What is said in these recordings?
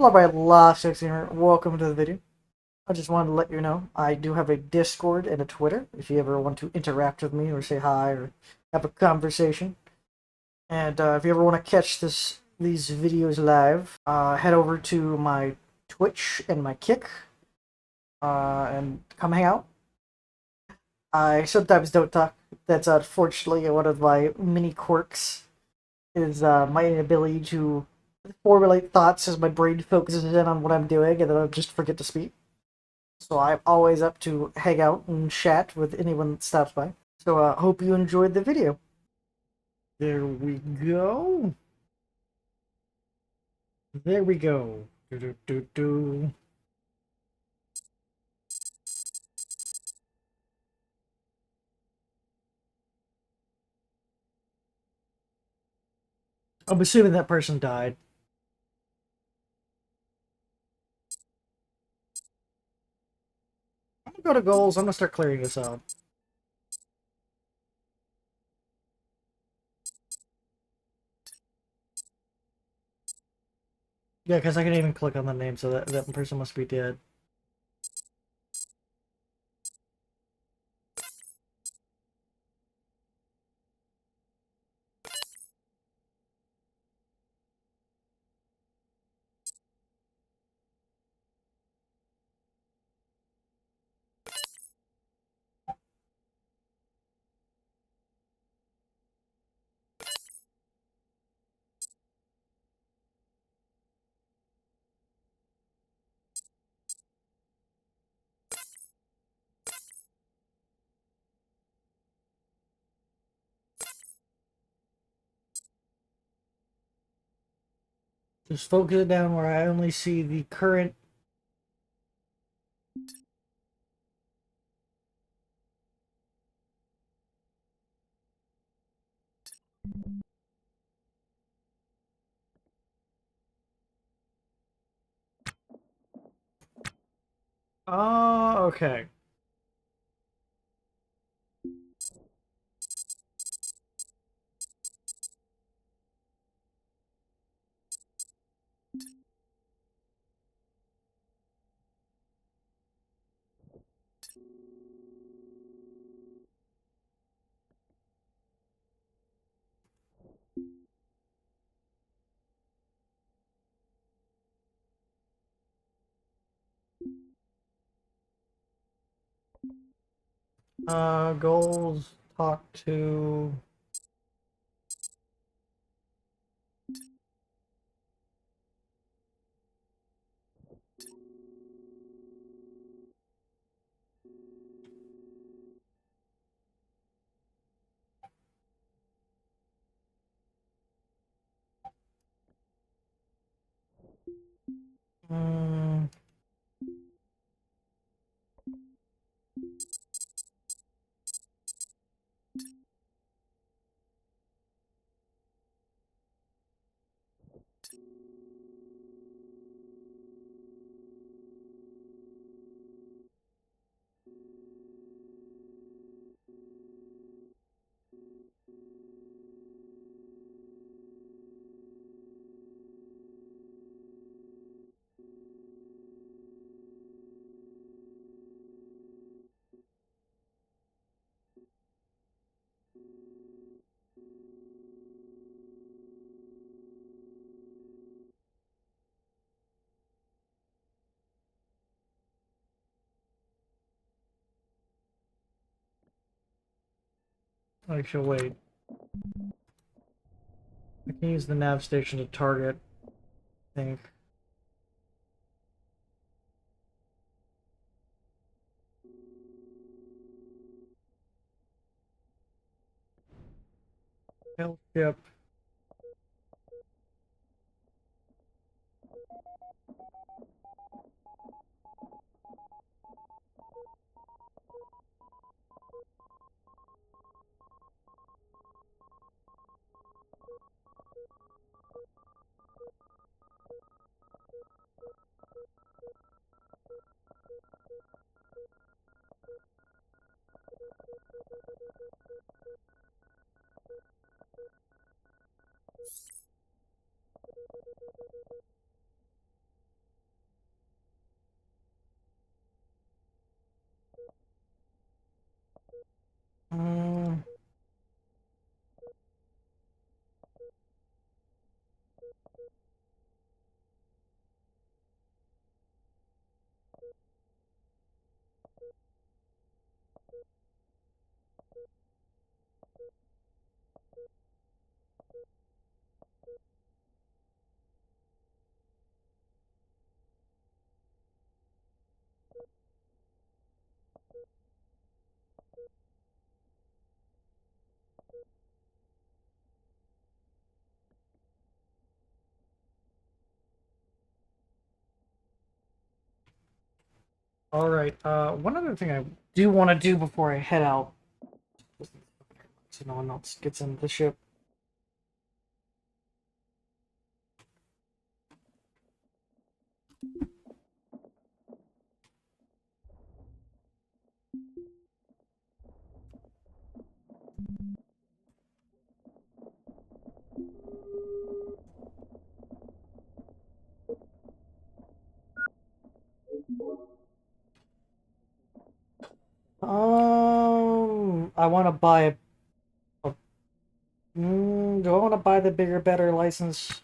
Hello, my last gamer. Welcome to the video. I just wanted to let you know I do have a Discord and a Twitter if you ever want to interact with me or say hi or have a conversation. And if you ever want to catch these videos live, head over to my Twitch and my Kick and come hang out. I sometimes don't talk. That's unfortunately one of my mini quirks. Is my inability to formulate thoughts as my brain focuses in on what I'm doing, and then I just forget to speak. So I'm always up to hang out and chat with anyone that stops by. So hope you enjoyed the video. There we go. There we go. Do, do, do, do. I'm assuming that person died. I'm gonna go to goals. I'm gonna start clearing this out. Yeah, because I can even click on the name, so that person must be dead. Just focus it down where I only see the current. Oh, okay. Goals, talk to. Mm, Actually, wait. I can use the nav station to target, I think. Health ship. All right. One other thing I do want to do before I head out, so no one else gets into the ship. I want to buy a do I want to buy the bigger, better license?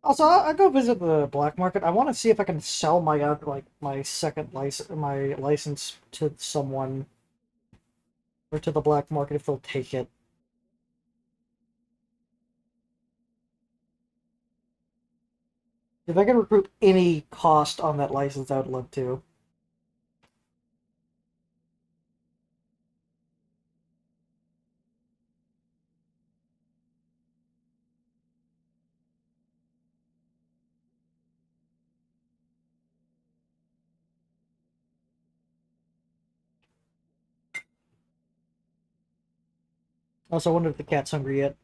Also, I'll go visit the black market. I want to see if I can sell my like my second license, my license to someone or to the black market if they'll take it. If I can recruit any cost on that license, I would love to. Also, I wonder if the cat's hungry yet.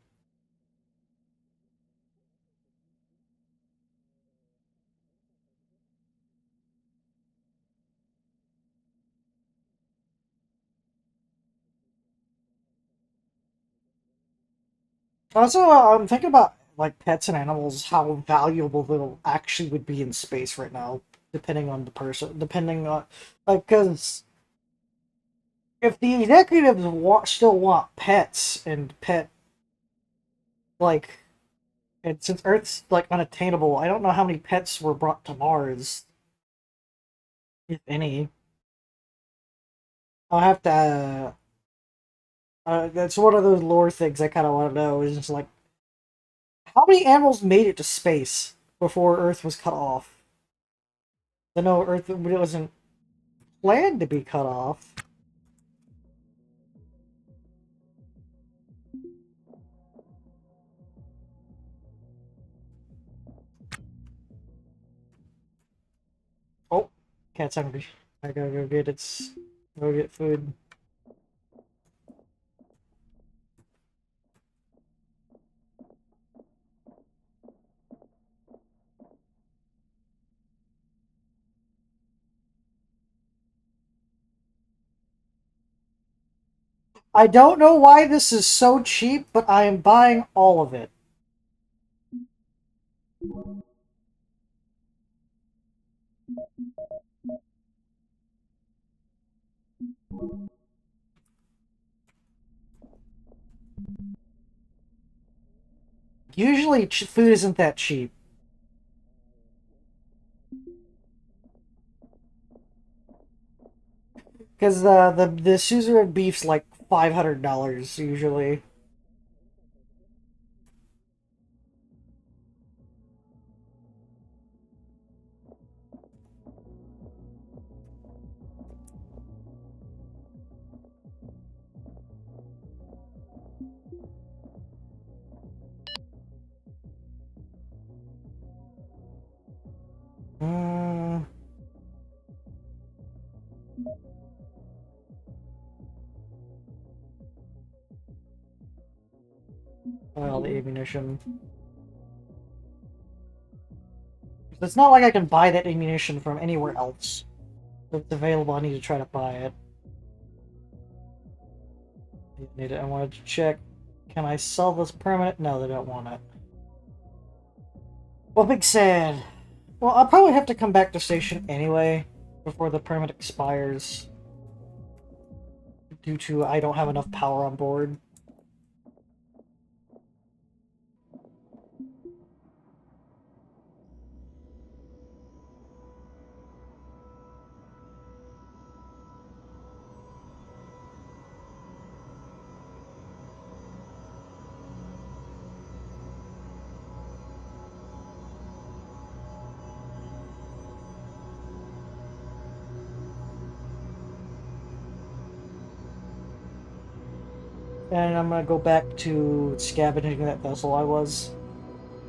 Also, I'm thinking about like pets and animals, how valuable they actually would be in space right now, depending on the person, depending on like because if the executives still want pets and pet like and since Earth's like unattainable, I don't know how many pets were brought to Mars, if any. I'll have to. That's one of those lore things I kind of want to know. Is just like how many animals made it to space before Earth was cut off? I know Earth wasn't planned to be cut off. Oh, cat's hungry. I gotta go get its. Go get food. I don't know why this is so cheap, but I am buying all of it. Usually, food isn't that cheap. Because the Suzerain beef's like $500 usually. Mm, well, the ammunition. It's not like I can buy that ammunition from anywhere else. If it's available, I need to try to buy it. I wanted to check. Can I sell this permanent? No, they don't want it. Well, big sad. Well, I'll probably have to come back to station anyway before the permit expires. Due to I don't have enough power on board. and I'm gonna go back to scavenging that vessel I was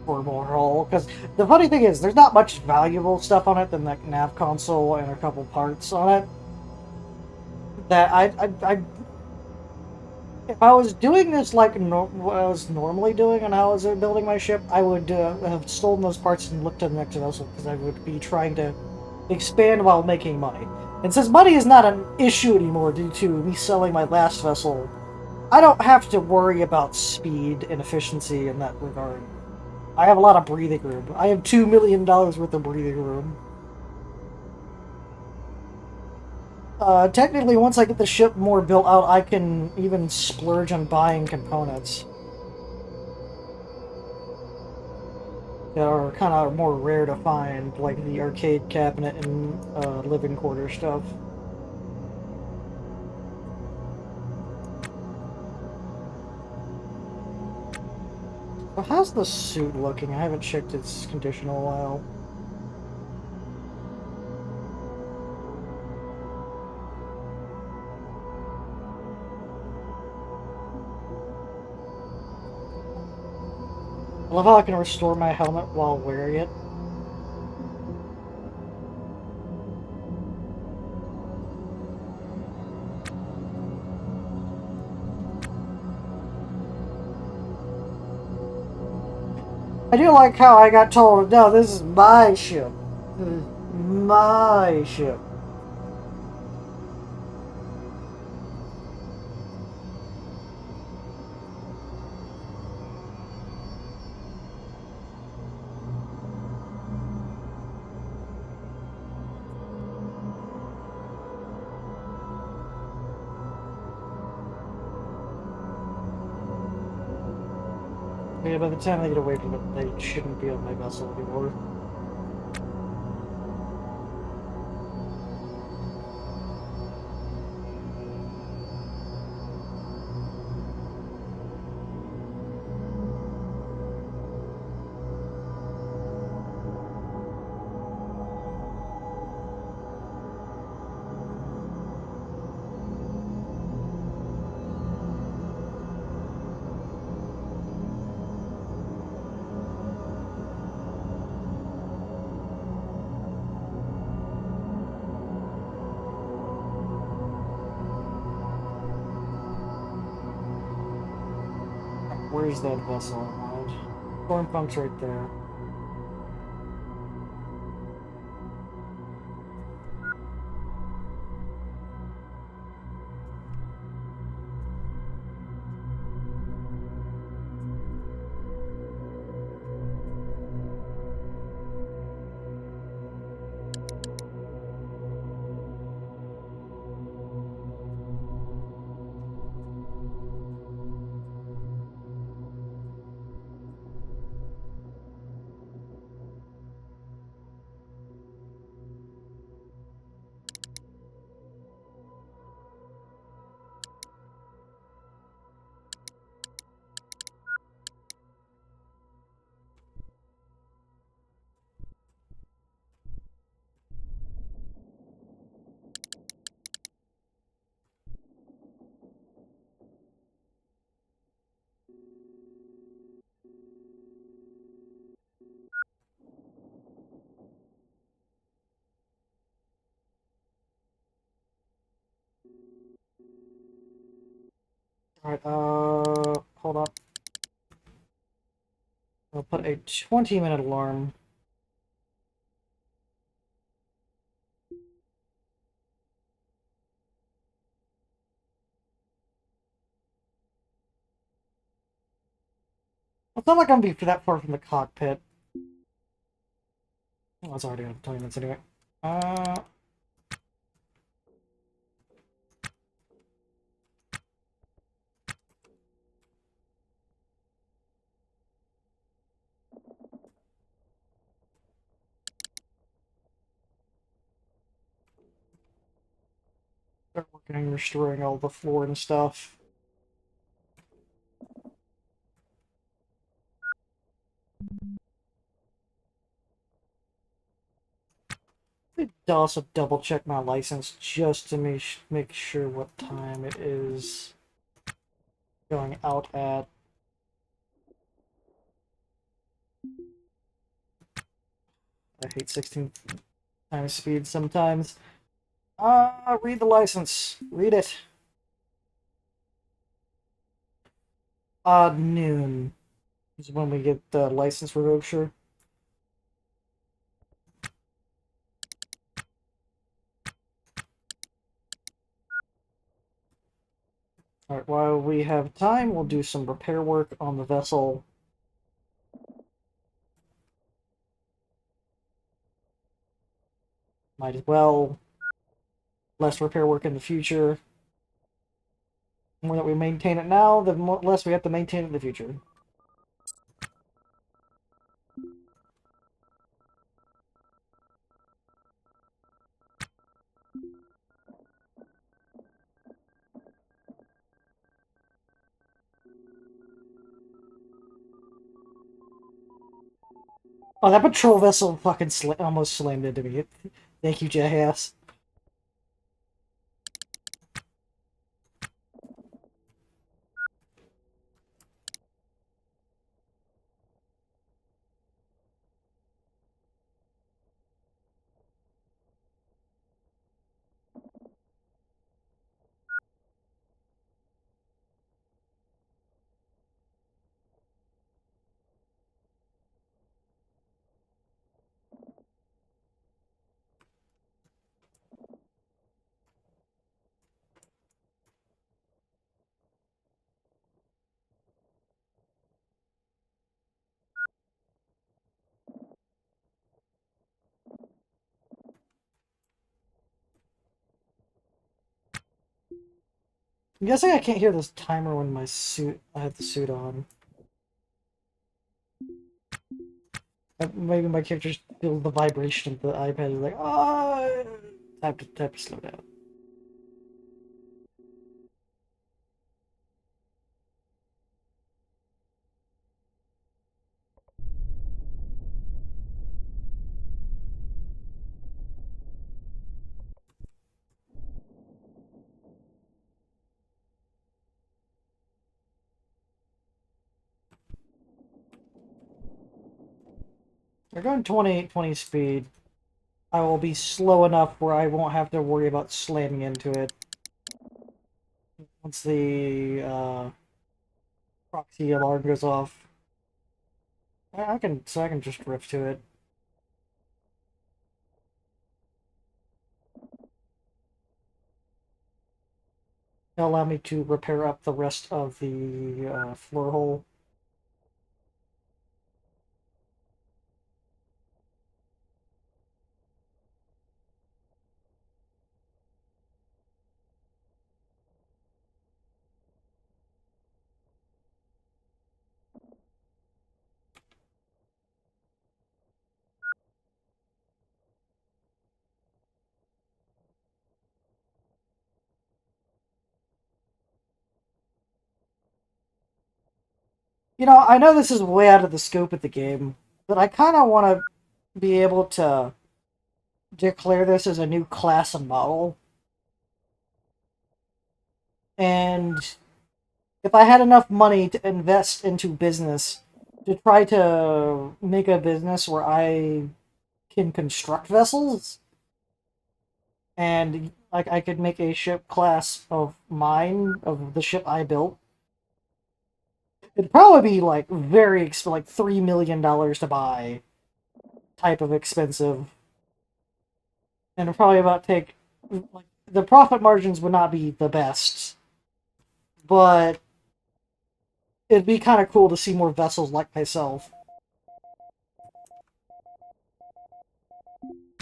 for more hull. Because the funny thing is, there's not much valuable stuff on it than that nav console and a couple parts on it. That if I was doing this like what I was normally doing and I was building my ship, I would have stolen those parts and looked to the next vessel because I would be trying to expand while making money. And since money is not an issue anymore due to me selling my last vessel, I don't have to worry about speed and efficiency in that regard. I have a lot of breathing room. I have $2 million worth of breathing room. Technically, once I get the ship more built out, I can even splurge on buying components that are kind of more rare to find, like the arcade cabinet and living quarter stuff. Well, how's the suit looking? I haven't checked its condition in a while. I love how I can restore my helmet while wearing it. I do like how I got told, no, this is my ship. This is my ship. Yeah, by the time they get away from it, they shouldn't be on my vessel anymore. Where's that vessel I wanted? Stormpunk's right there. Alright, hold on. I'll put a 20-minute alarm. It's not like I'm gonna be that far from the cockpit. Oh, it's already on 20 minutes anyway. Uh, Start working on restoring all the floor and stuff. I'll also double check my license just to make sure what time it is. Going out at... I hate 16 times speed sometimes. Read the license. Read it. Noon is when we get the license revoked, sure. Alright, while we have time, we'll do some repair work on the vessel. Might as well. Less repair work in the future. The more that we maintain it now, the less we have to maintain it in the future. Oh, that patrol vessel fucking almost slammed into me. Thank you, jackass. I'm guessing I can't hear this timer when I have the suit on. Maybe my character just feels the vibration of the iPad. Is like, ah, time to slow down. We're going 20 speed. I will be slow enough where I won't have to worry about slamming into it. Once the proxy alarm goes off, I can just drift to it. It'll allow me to repair up the rest of the floor hole. You know, I know this is way out of the scope of the game, but I kind of want to be able to declare this as a new class and model. And if I had enough money to invest into business, to try to make a business where I can construct vessels, and like I could make a ship class of mine, of the ship I built, it'd probably be like very like $3 million to buy, type of expensive, and it'd probably about take like the profit margins would not be the best, but it'd be kind of cool to see more vessels like myself.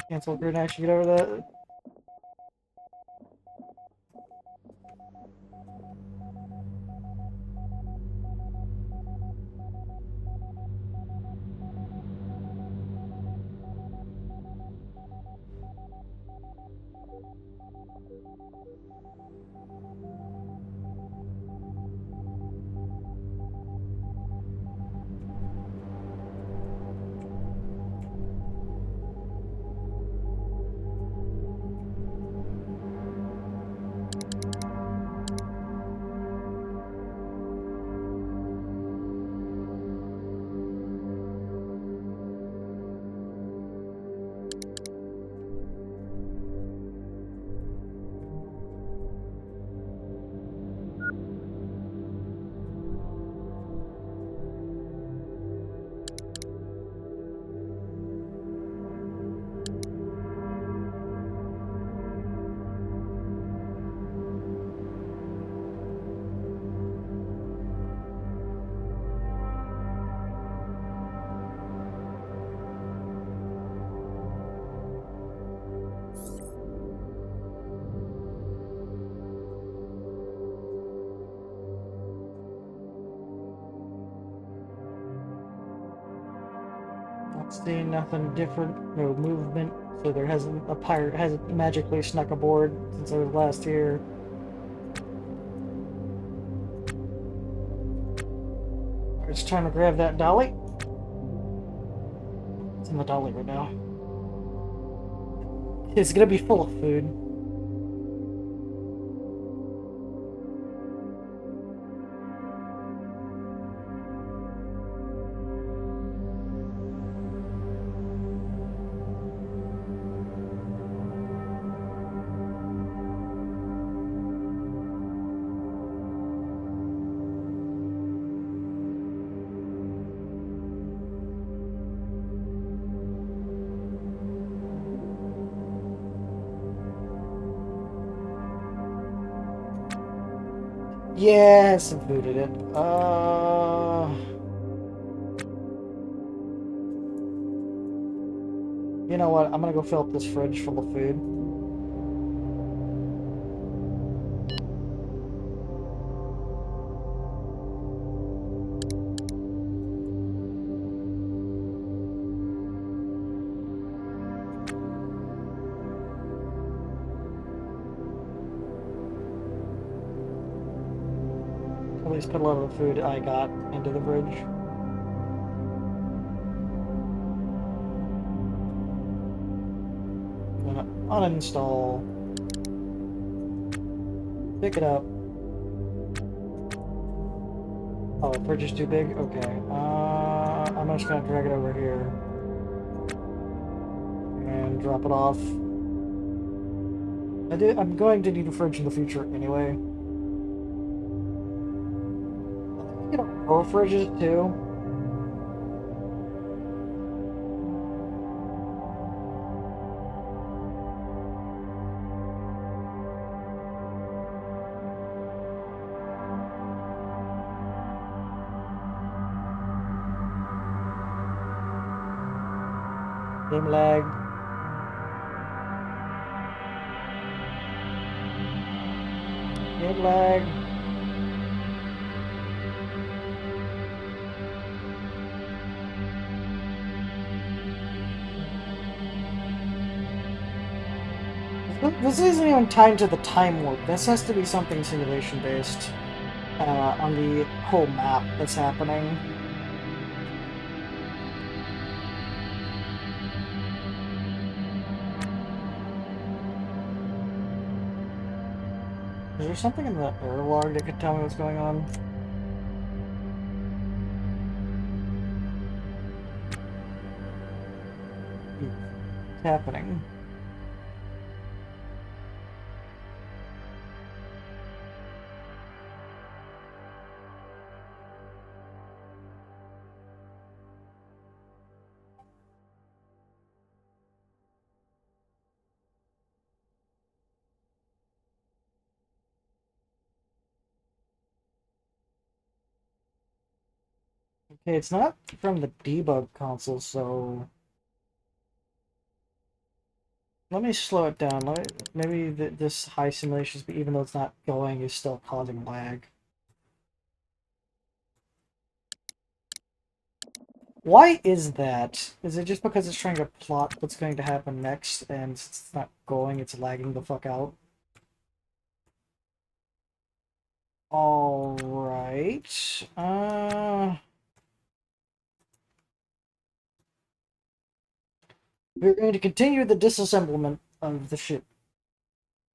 Cancel grid action, get over that. See nothing different, no movement, so there hasn't a pirate hasn't magically snuck aboard since I was last here. It's time to grab that dolly. It's in the dolly right now. It's gonna be full of food. Yeah, some food in it. You know what? I'm gonna go fill up this fridge full of food. At least put a lot of the food I got into the fridge. I'm gonna uninstall. Pick it up. Oh, the fridge is too big? Okay. I'm just gonna drag it over here. And drop it off. I'm going to need a fridge in the future anyway. You know, more fridges too. Game lag. Game lag. This isn't even tied to the time warp. This has to be something simulation based on the whole map that's happening. Is there something in the error log that could tell me what's going on? What's happening? Okay, it's not from the debug console, so let me slow it down. Maybe this high simulation, even though it's not going, is still causing lag. Why is that? Is it just because it's trying to plot what's going to happen next, and it's not going, it's lagging the fuck out? Alright. We're going to continue the disassemblement of the ship.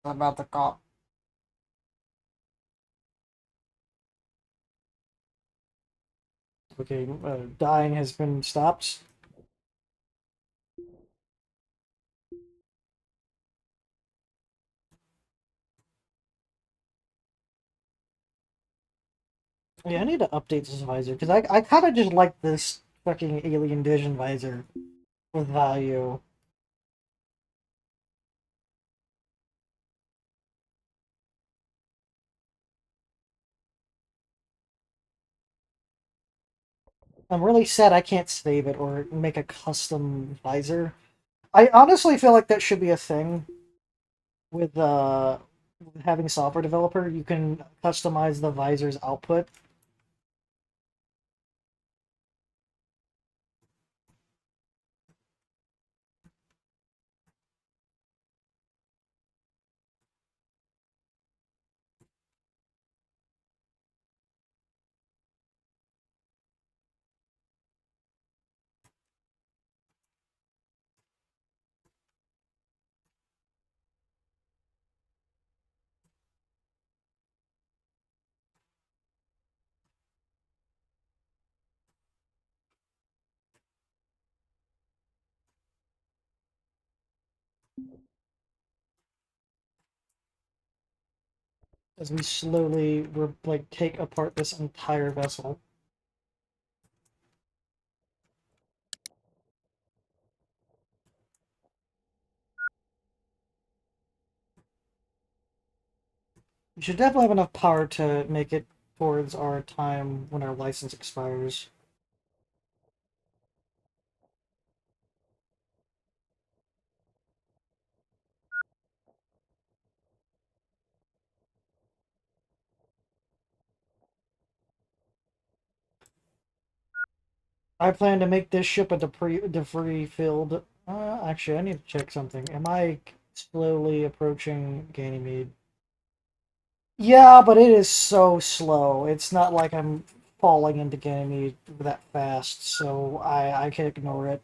About the cop. Okay, dying has been stopped. Yeah, I need to update this visor, because I kind of just like this fucking alien vision visor with value. I'm really sad I can't save it or make a custom visor. I honestly feel like that should be a thing with having a software developer. You can customize the visor's output. As we slowly like take apart this entire vessel. We should definitely have enough power to make it towards our time when our license expires. I plan to make this ship a debris filled. Actually, I need to check something. Am I slowly approaching Ganymede? Yeah, but it is so slow. It's not like I'm falling into Ganymede that fast, so I can ignore it.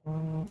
Mm,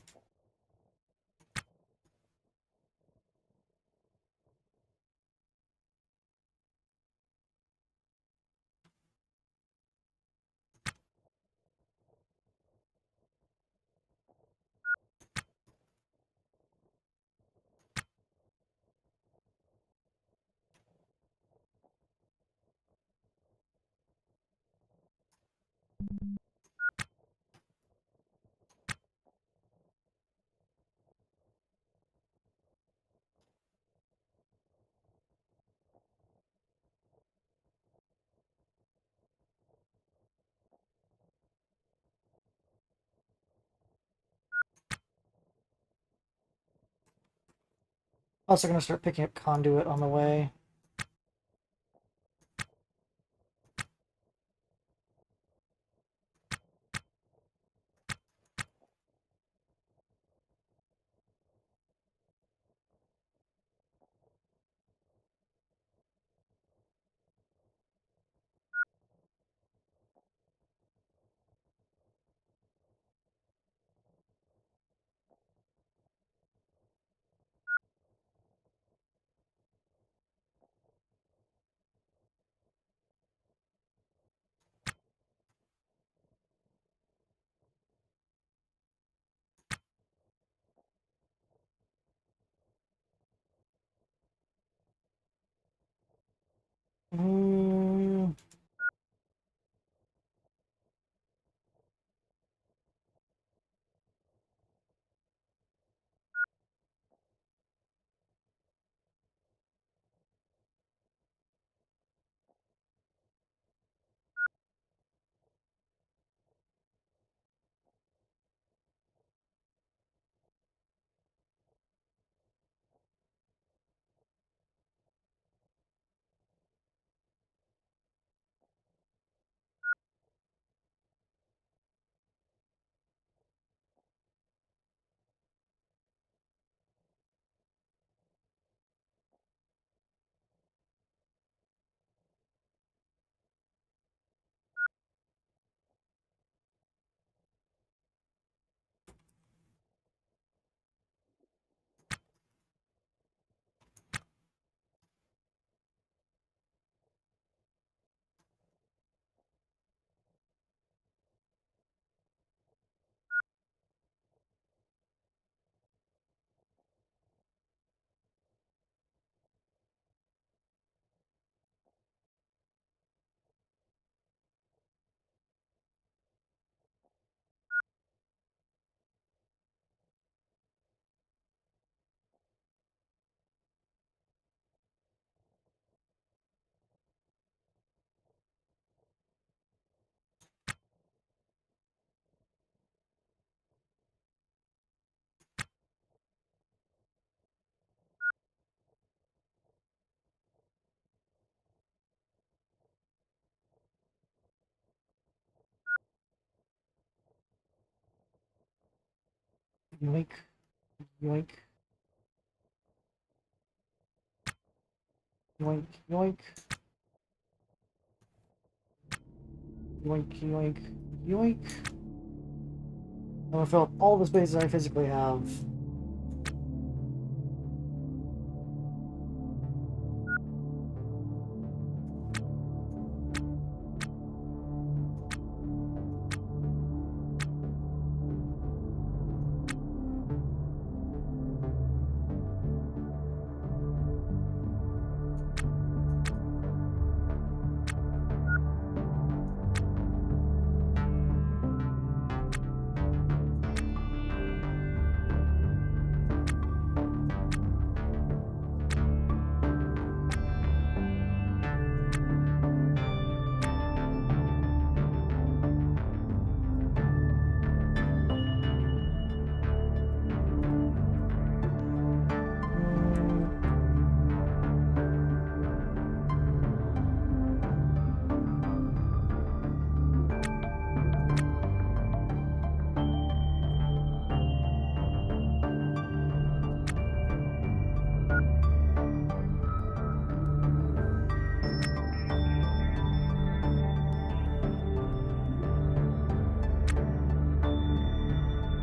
Also gonna start picking up conduit on the way. Yoink. Yoink. Yoink. Yoink. Yoink. Yoink. Yoink. I'm gonna fill up all the spaces I physically have.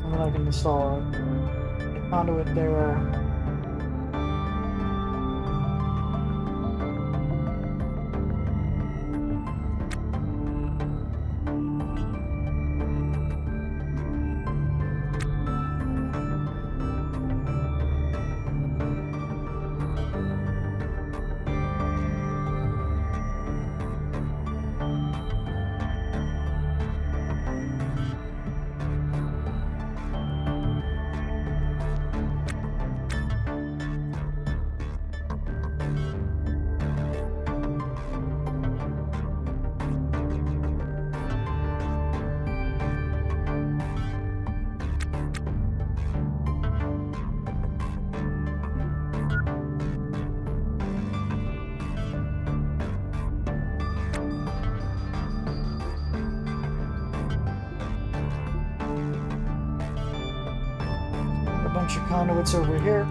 And then I can install a conduit there. A bunch of conduits over here.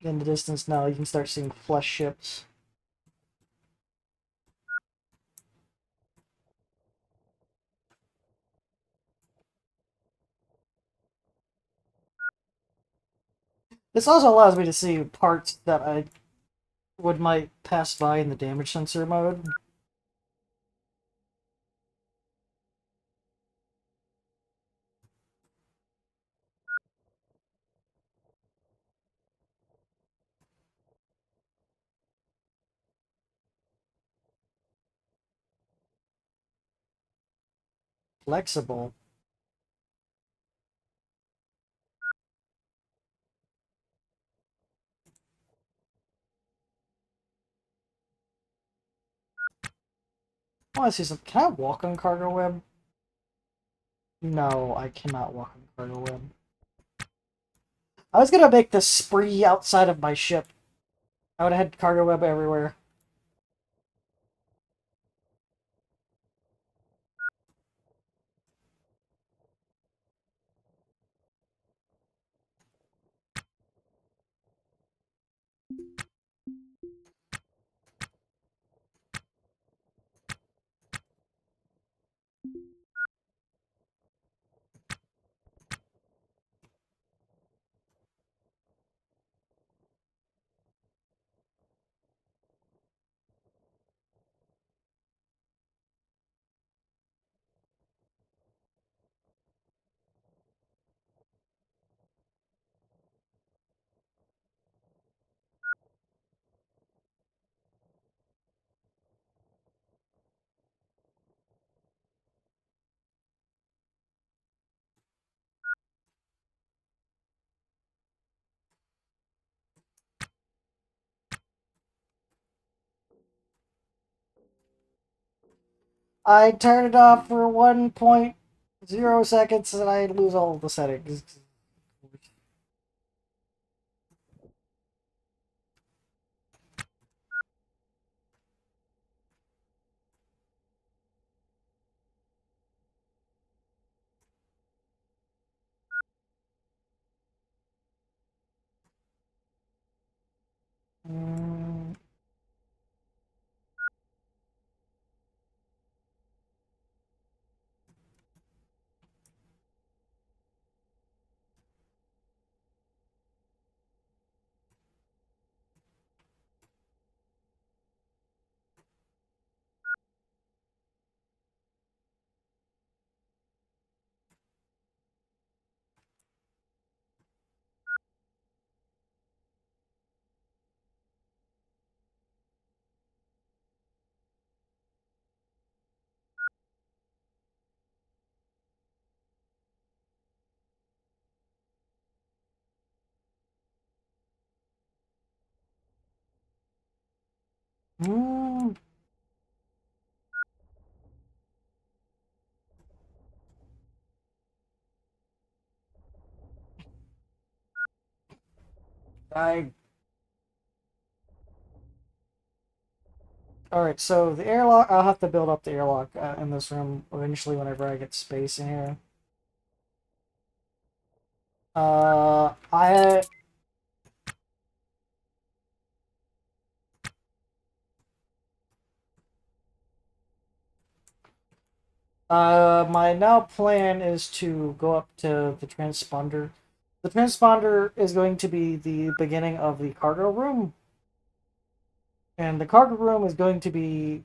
in the distance now, you can start seeing flesh ships. This also allows me to see parts that I might pass by in the damage sensor mode. Flexible. I want to see some. Can I walk on cargo web? No, I cannot walk on cargo web. I was gonna make the spree outside of my ship. I would have had cargo web everywhere. I turn it off for 1.0 seconds and I lose all of the settings. Mm. Mm. I Alright, so the airlock, I'll have to build up the airlock in this room eventually whenever I get space in here. I my now plan is to go up to the transponder. The transponder is going to be the beginning of the cargo room, and the cargo room is going to be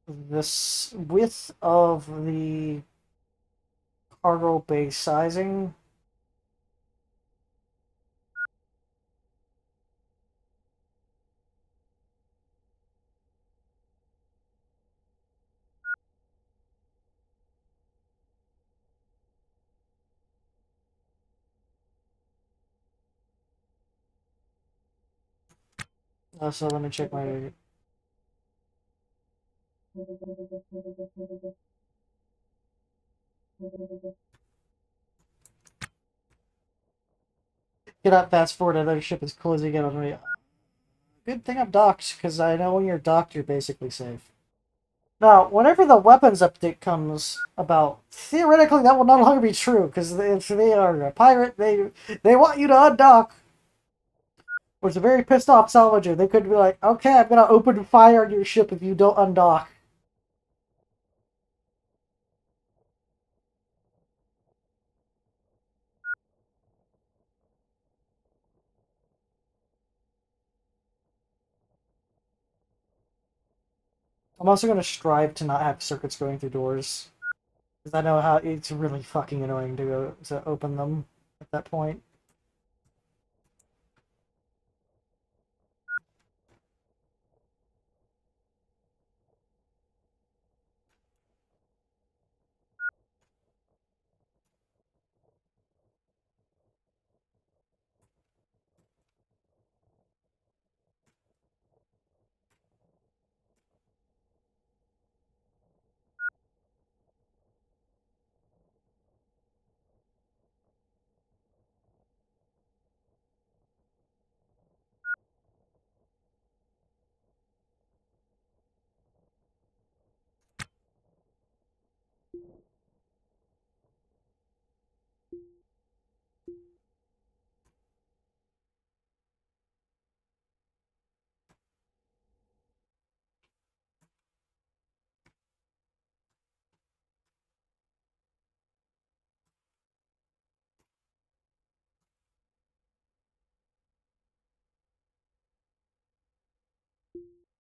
this width of the cargo bay sizing. So let me check my. Get up, fast forward. Another ship is closing in on me. Good thing I'm docked, because I know when you're docked, you're basically safe. Now, whenever the weapons update comes about, theoretically that will no longer be true, because if they are a pirate, they want you to undock. was a very pissed off salvager. They could be like, okay, I'm gonna open fire on your ship if you don't undock. I'm also gonna strive to not have circuits going through doors. Because I know how it's really fucking annoying to open them at that point.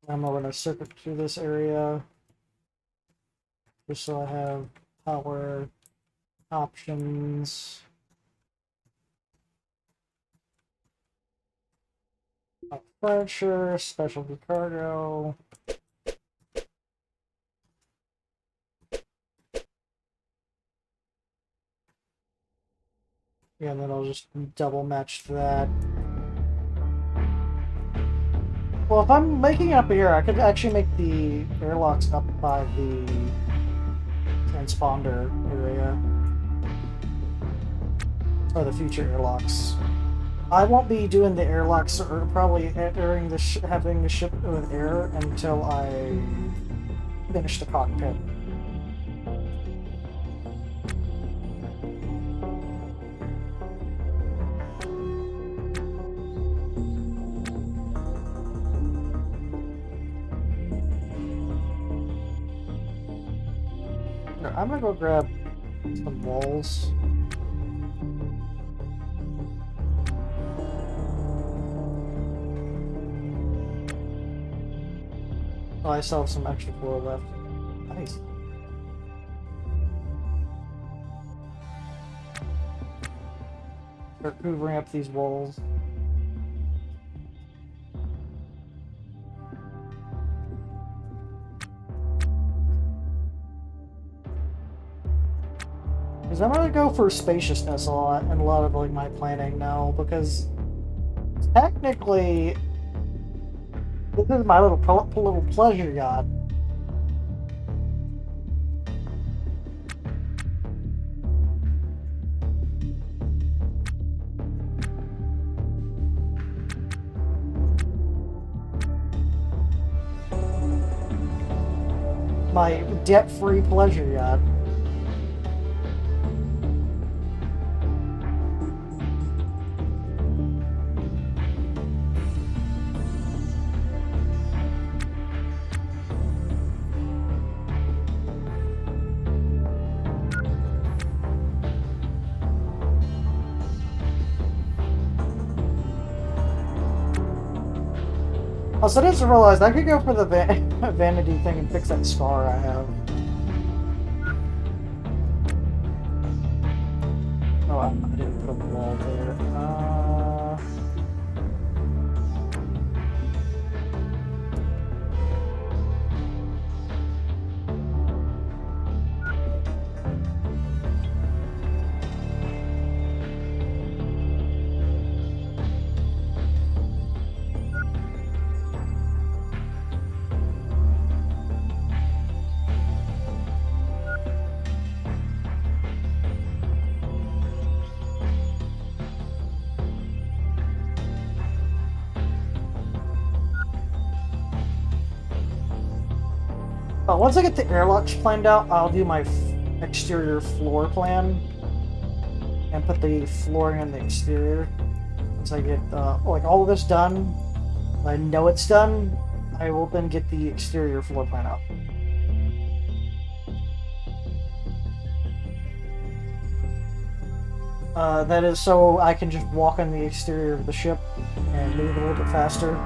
I'm gonna circuit through this area just so I have power options. Furniture, specialty cargo. Yeah, and then I'll just double match that. Well, if I'm making it up here, I could actually make the airlocks up by the transponder area. Or the future airlocks. I won't be doing the airlocks or probably having the ship with air until I finish the cockpit. I'm gonna go grab some walls. Oh, I still have some extra floor left. Nice. Start hoovering up these walls. Because I'm gonna go for spaciousness a lot in a lot of like my planning now, because technically this is my little pleasure yacht. My debt-free pleasure yacht. Also, I just realized I could go for the vanity thing and fix that scar I have. Oh, I didn't put a wall there. But once I get the airlocks planned out, I'll do my exterior floor plan and put the flooring on the exterior. once I get like all of this done, I know it's done. I will then get the exterior floor plan out. That is so I can just walk on the exterior of the ship and move a little bit faster.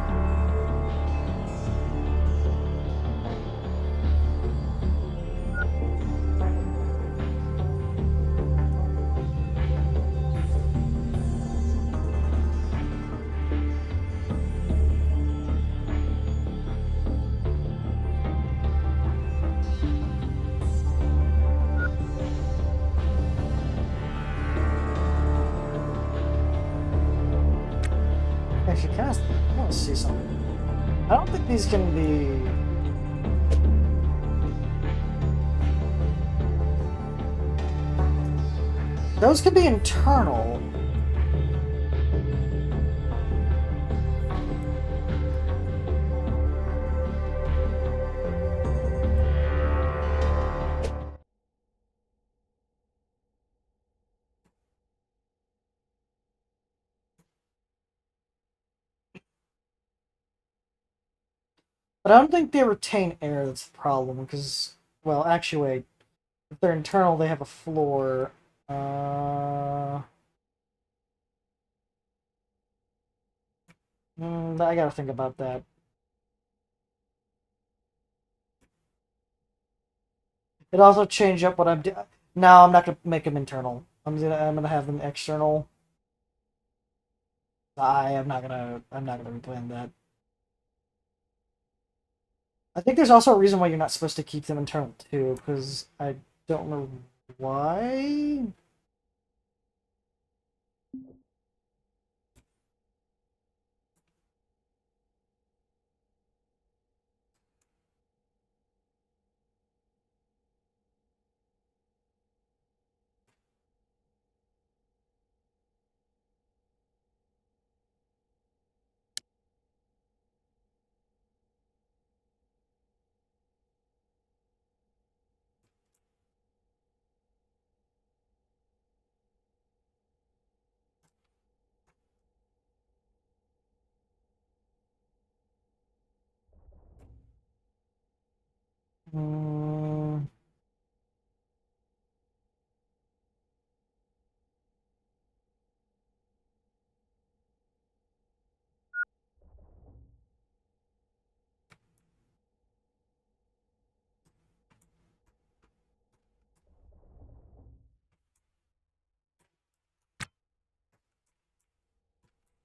Actually, I want to see something. I don't think these can be. Those could be internal. But I don't think they retain air that's the problem, because, well, actually, wait. If they're internal, they have a floor. I gotta think about that. It also changed up what I'm doing. No, I'm not gonna make them internal. I'm gonna have them external. I'm not gonna replan that. I think there's also a reason why you're not supposed to keep them internal too, because I don't know why. Mm,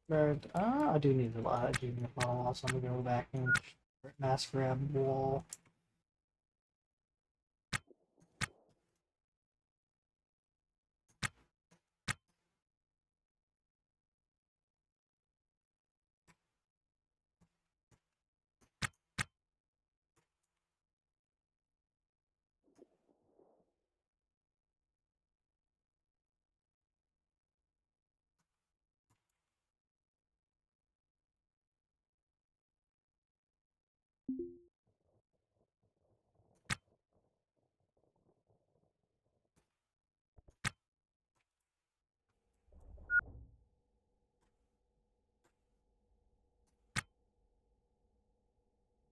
but I do need a lot. I do need a wall, so I'm gonna go back and mass grab wall.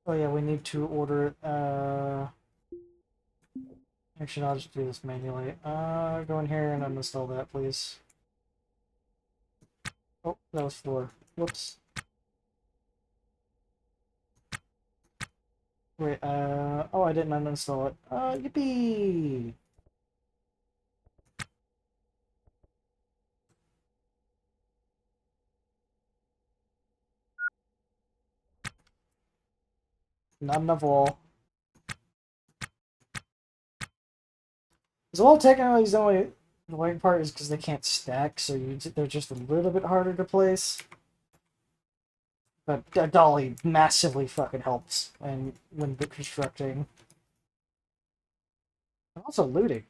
Oh yeah, we need to order it. Actually, I'll just do this manually. Go in here and uninstall that, please. Oh, that was floor. Whoops. Wait, oh, I didn't uninstall it. Yippee! Not enough wall. As well, technically, the white part is because they can't stack, so they're just a little bit harder to place. But Dolly massively fucking helps and when constructing. And also looting.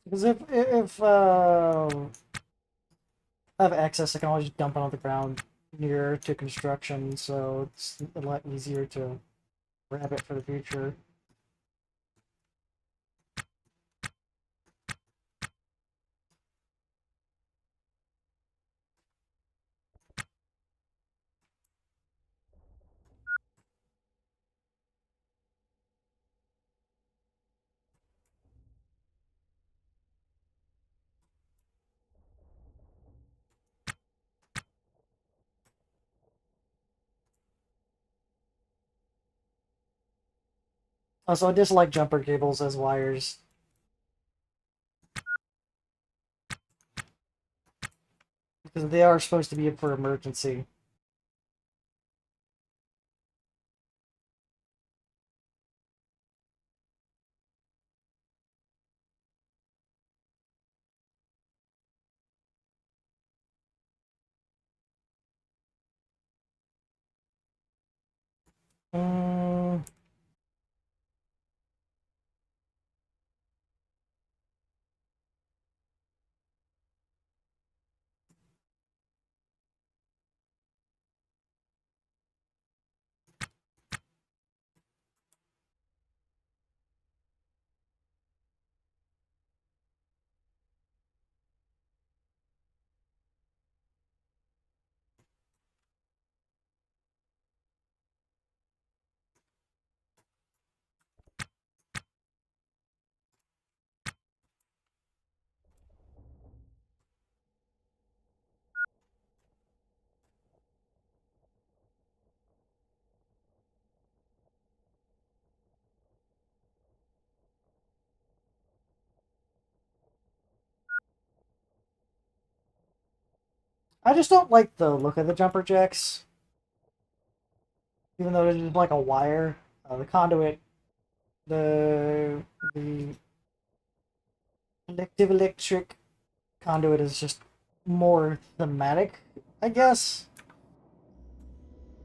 Because if I have access, I can always just dump it on the ground near to construction, so it's a lot easier to grab it for the future. Also, I dislike jumper cables as wires, because they are supposed to be for emergency. Mm, I just don't like the look of the jumper jacks, even though it's just like a wire. The conduit, the the conductive electric conduit is just more thematic, I guess.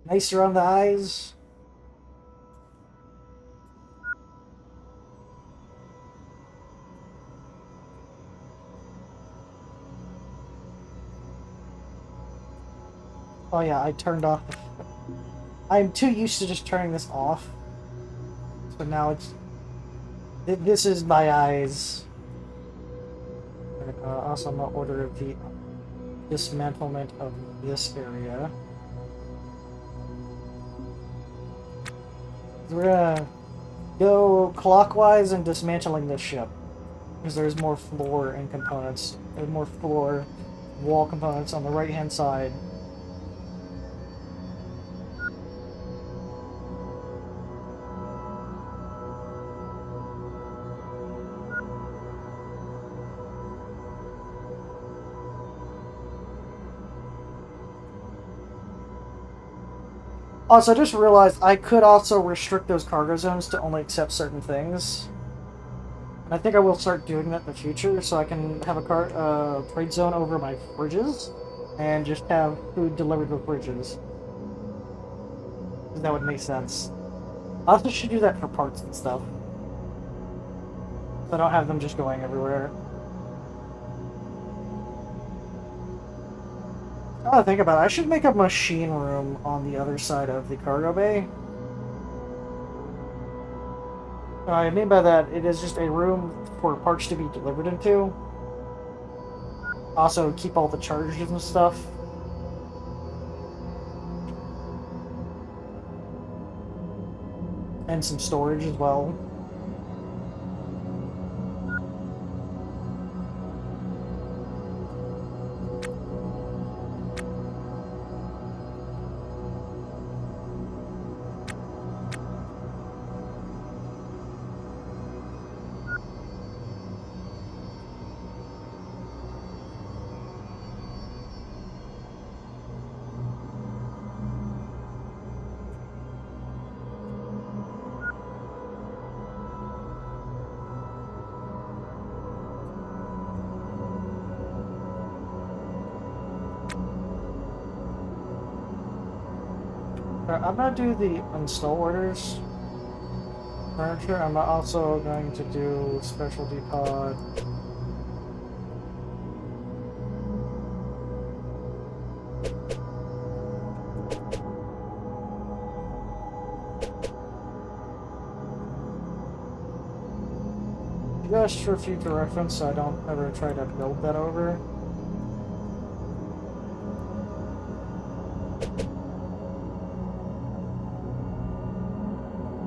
Nicer on the eyes. Oh yeah, I turned off. I'm too used to just turning this off, so now it's. This is my eyes. Also, I'm gonna order the dismantlement of this area. We're gonna go clockwise in dismantling this ship, because there's more floor and components. There's more floor wall components on the right hand side. Also, I just realized I could also restrict those cargo zones to only accept certain things. And I think I will start doing that in the future, so I can have a trade zone over my fridges, and just have food delivered to fridges. That would make sense. I also should do that for parts and stuff. So I don't have them just going everywhere. Oh, think about it. I should make a machine room on the other side of the cargo bay. What I mean by that, it is just a room for parts to be delivered into. Also, keep all the charges and stuff. And some storage as well. I'm gonna do the install orders. Furniture. I'm also going to do specialty pod. just for future reference, so I don't ever try to build that over.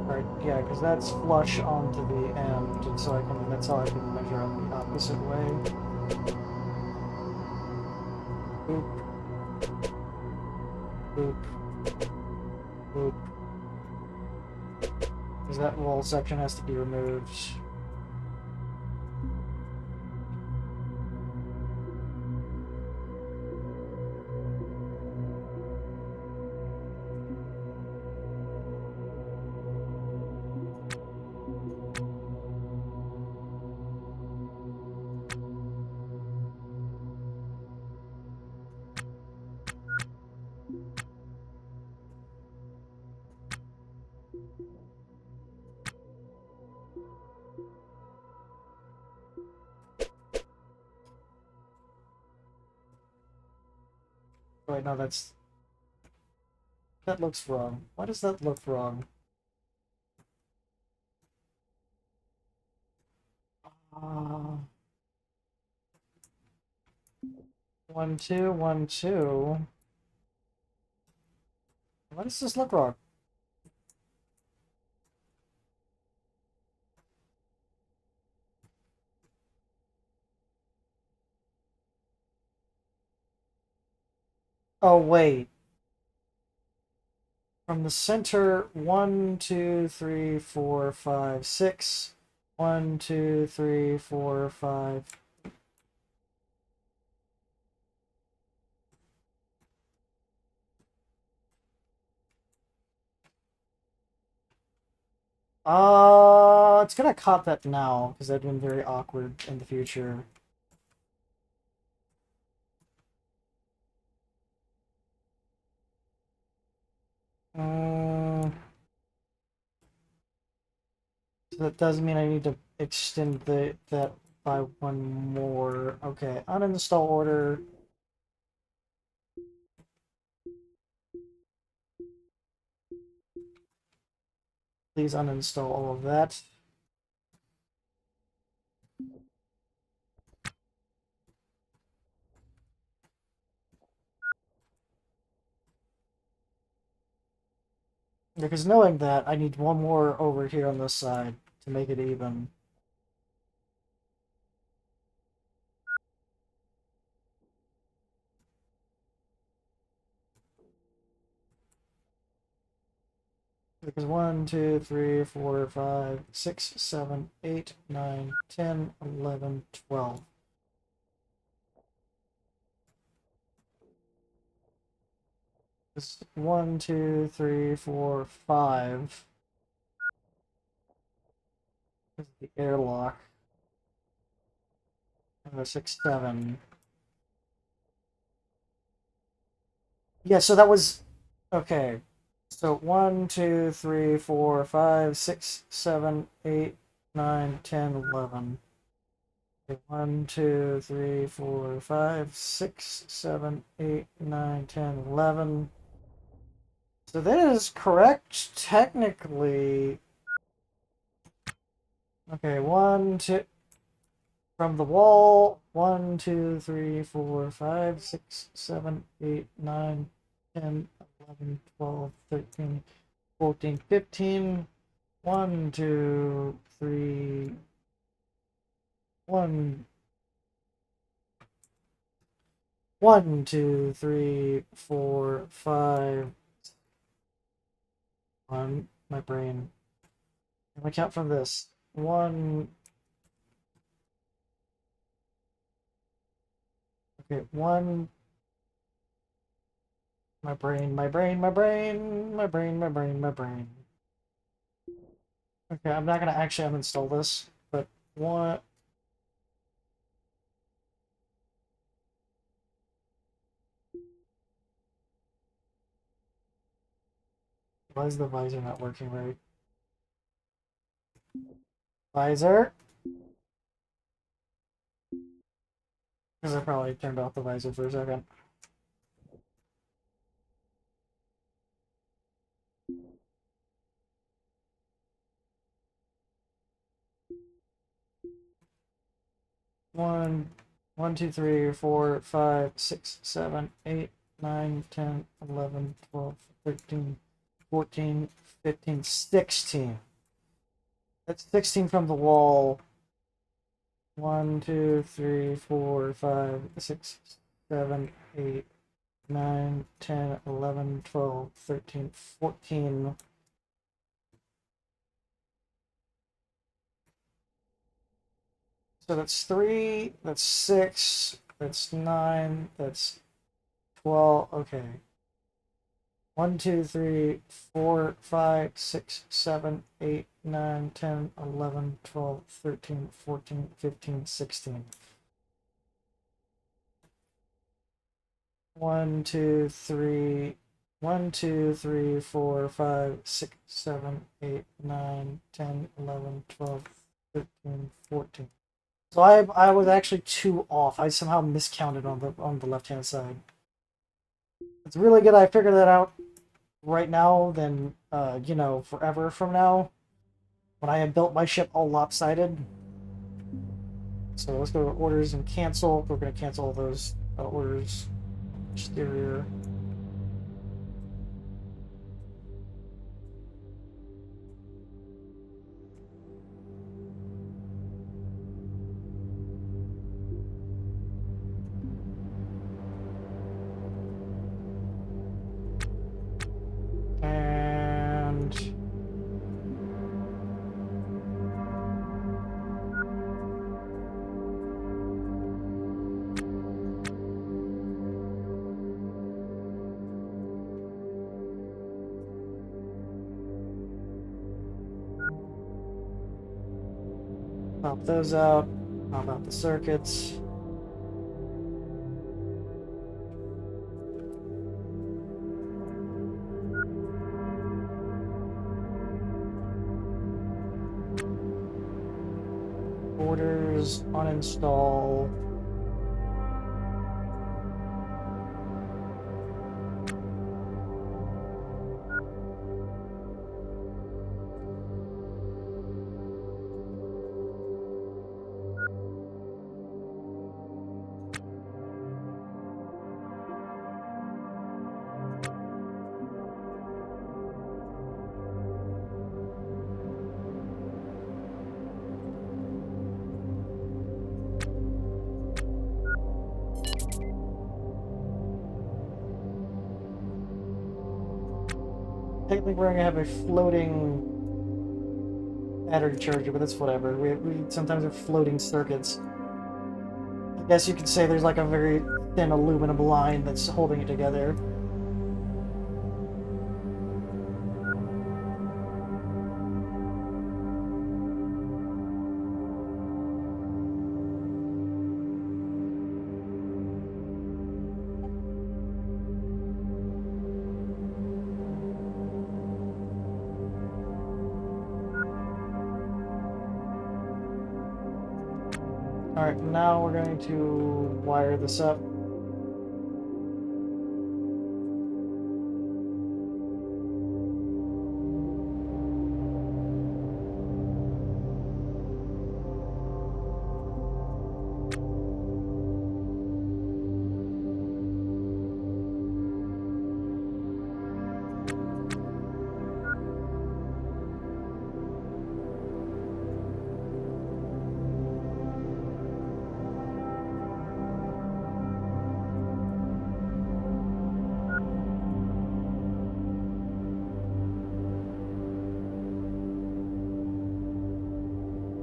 Right, yeah, because that's flush onto the end, and so that's how I can measure out the opposite way. Boop. Boop. Boop. Because that whole section has to be removed. Wait, no, that looks wrong. Why does that look wrong? 1, 2, 1, 2. Why does this look wrong? Oh, wait. From the center, 1, 2, 3, 4, 5, 6. 1, 2, 3, 4, 5. It's gonna cut that now, because that'd been very awkward in the future. So that does mean I need to extend that by one more. Okay, uninstall order. Please uninstall all of that. Because knowing that, I need one more over here on this side to make it even. Because 1, 2, 3, 4, 5, 6, 7, 8, 9, 10, 11, 12. This 1, 2, 3, 4, 5 is the airlock. 6, 7. Yeah, so that was okay. So 1, 2, 3, 4, 5, 6, 7, 8, 9, 10, 11. 1, 2, 3, 4, 5, 6, 7, 8, 9, 10, 11. So that is correct technically. Okay, 1, 2 from the wall. 1, 2, 3, 4, 5, 6, 7, 8, 9, 10, 11, 12, 13, 14, 15. 1, 2, 3, 1, 1, 2, 3, 4, 5. On my brain. Let me count from this. 1. Okay, 1. My brain, my brain, my brain, my brain, my brain, my brain. Okay, I'm not gonna actually uninstall this, but what? Why is the visor not working right? Visor? Because I probably turned off the visor for a second. 1, 1, 2, 3, 4, 5, 6, 7, 8, 9, 10, 11, 12, 13, 14, 15, 16. That's 16 from the wall. 1, 2, 3, 4, 5, 6, 7, 8, 9, 10, 11, 12, 13, 14. So that's 3, that's 6, that's 9, that's 12. Okay. 1, 2, 3, 4, 5, 6, 7, 8, 9, 10, 11, 12, 13, 14, 15, 16. 1, 2, 3, 1, 2, 3, 4, 5, 6, 7, 8, 9, 10, 11, 12, 13, 14. So I was actually 2 off. I somehow miscounted on the left hand side. It's really good I figured that out right now than you know, forever from now when I had built my ship all lopsided. So let's go to orders and cancel. We're going to cancel all those orders. Exterior. And pop those out. Pop out the circuits. Orders, uninstall. Technically, we're gonna have a floating battery charger, but that's whatever. We sometimes have floating circuits. I guess you could say there's like a very thin aluminum line that's holding it together. Alright, now we're going to wire this up.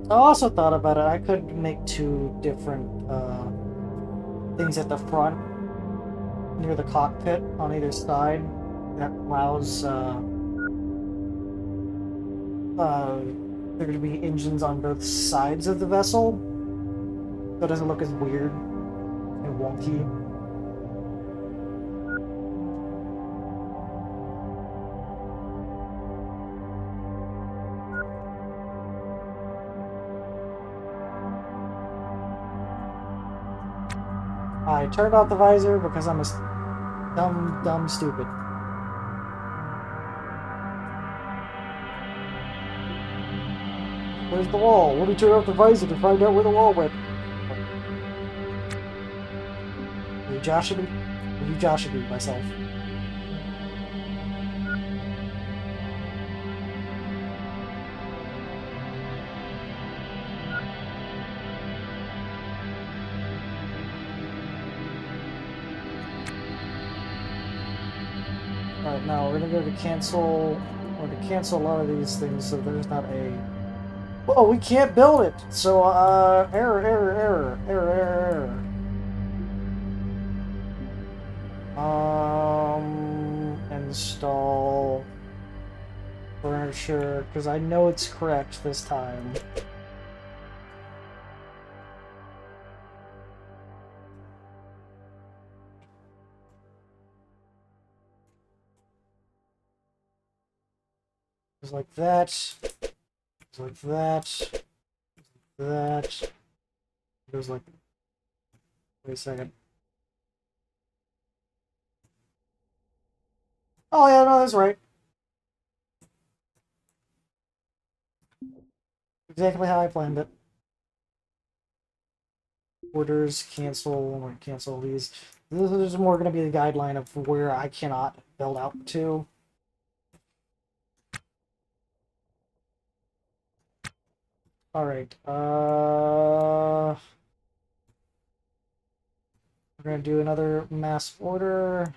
I also thought about it. I could make 2 different things at the front near the cockpit on either side that allows there to be engines on both sides of the vessel, so it doesn't look as weird and wonky. I turned off the visor because I'm a dumb stupid. Where's the wall? Let me turn off the visor to find out where the wall went. Joshua? You Joshua myself. Alright, now we're gonna go to cancel, or to cancel a lot of these things so there's not a... Oh, we can't build it! So, error. Install furniture, because I know it's correct this time. Just like that. Just like that. That. It goes like... Wait a second. Oh yeah, no, that's right. Exactly how I planned it. Orders, cancel, or cancel these. This is more going to be the guideline of where I cannot build out to. Alright, we're going to do another mass order.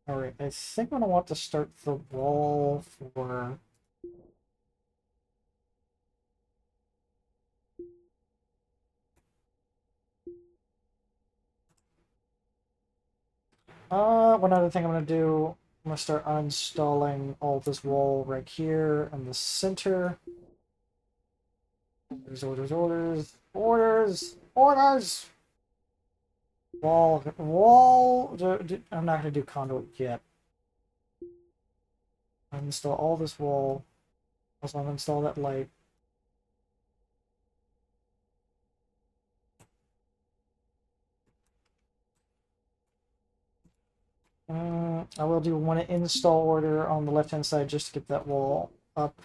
Alright, I think I'm going to want to start the wall for... one other thing I'm going to do, I'm going to start uninstalling all this wall right here in the center. Orders! Wall, I'm not going to do conduit yet. Uninstall all this wall. Also, uninstall that light. I will do one install order on the left-hand side just to get that wall up.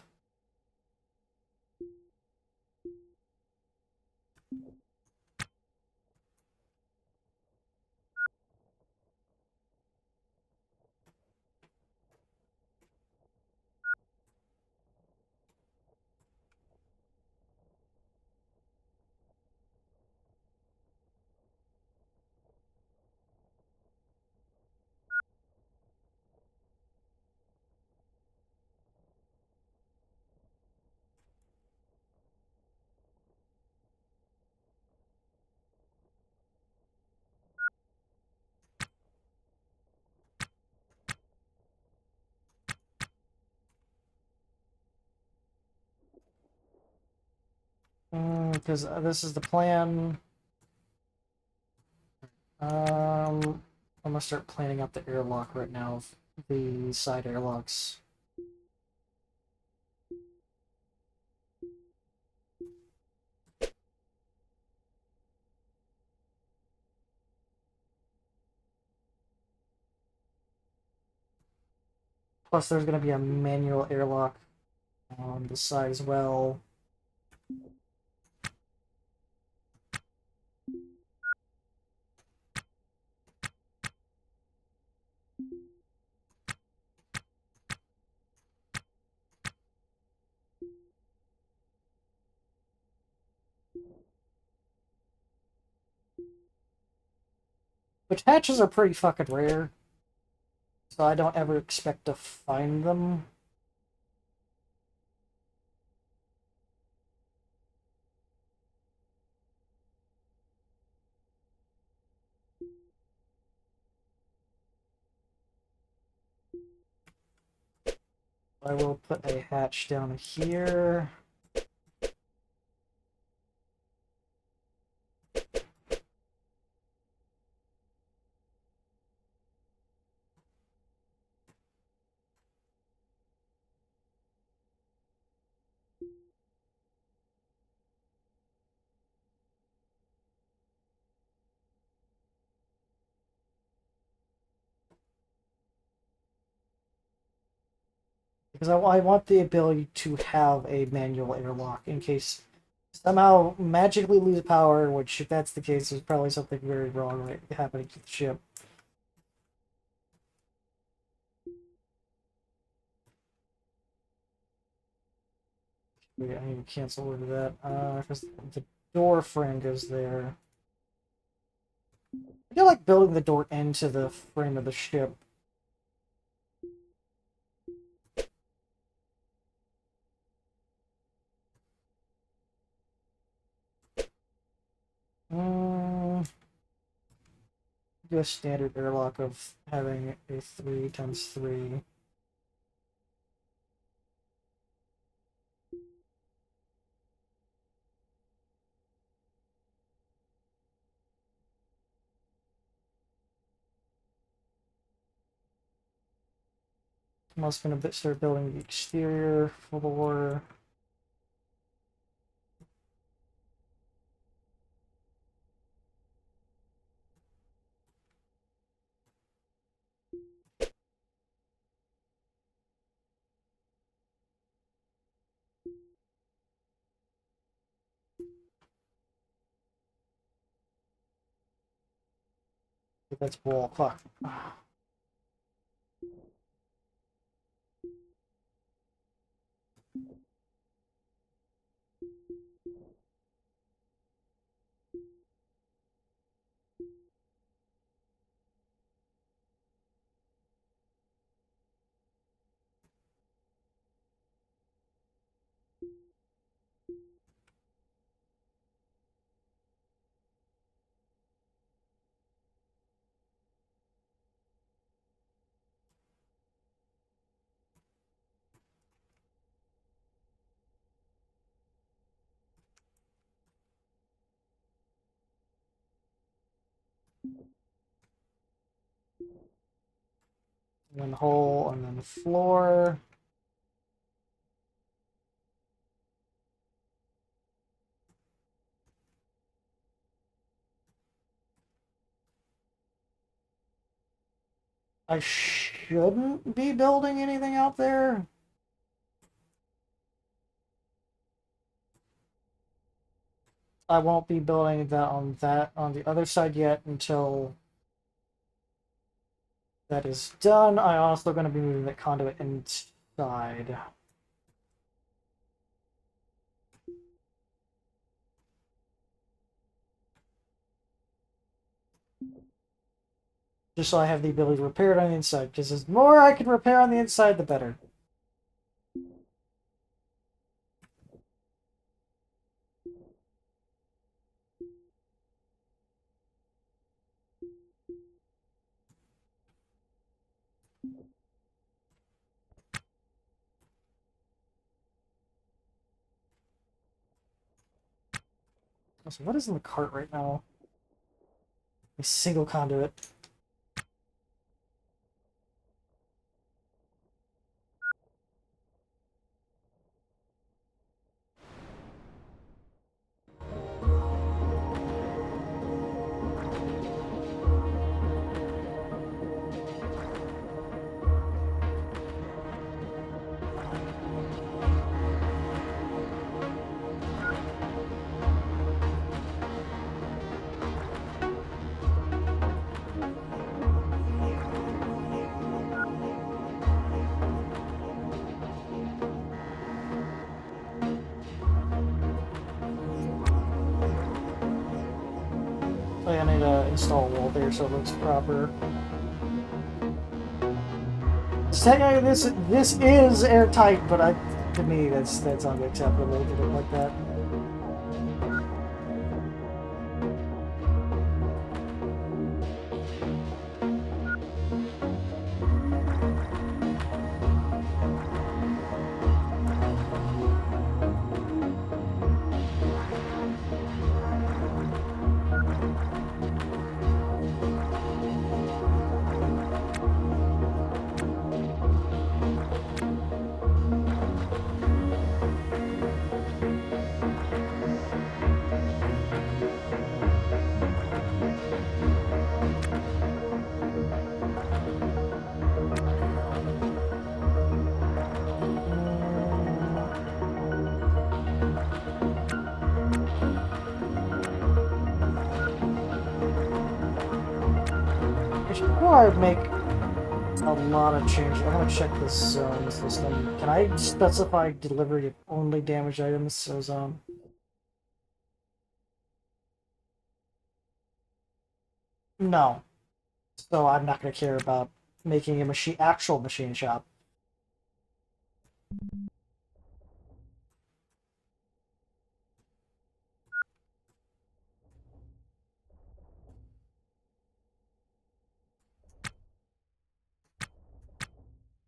Because this is the plan. I'm gonna start planning out the airlock right now, the side airlocks. Plus, there's gonna be a manual airlock on the side as well. Which hatches are pretty fucking rare, so I don't ever expect to find them. I will put a hatch down here. Because I want the ability to have a manual airlock in case somehow magically lose power, which if that's the case, there's probably something very wrong happening to the ship. Okay, I need to cancel over that, because the door frame goes there. I feel like building the door into the frame of the ship. Do a standard airlock of having a 3x3. I'm also going to start building the exterior floor. That's wall. Fuck. And then hole, and then floor. I shouldn't be building anything out there. I won't be building that on the other side yet until that is done. I'm also going to be moving that conduit inside. Just so I have the ability to repair it on the inside, because the more I can repair on the inside, the better. So what is in the cart right now? A single conduit. Oh yeah, I need to install a wall there so it looks proper. Technically, this is airtight, but to me that's unacceptable to look like that. I make a lot of changes, I'm gonna check this zone system. Can I specify delivery of only damaged items? So zone. No. So I'm not gonna care about making a actual machine shop.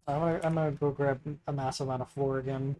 I'm gonna go grab a massive amount of floor again.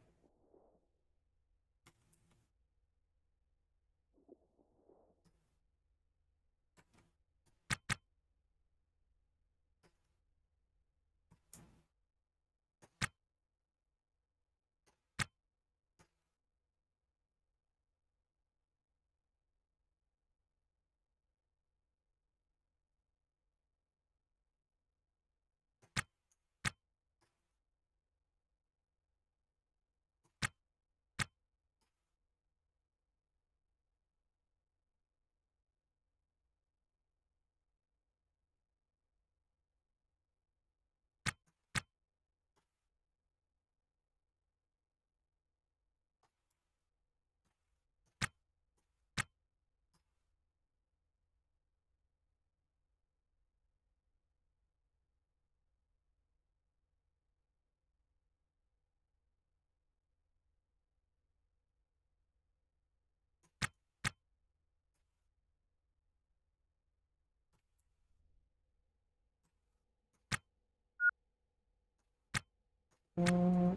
Mm,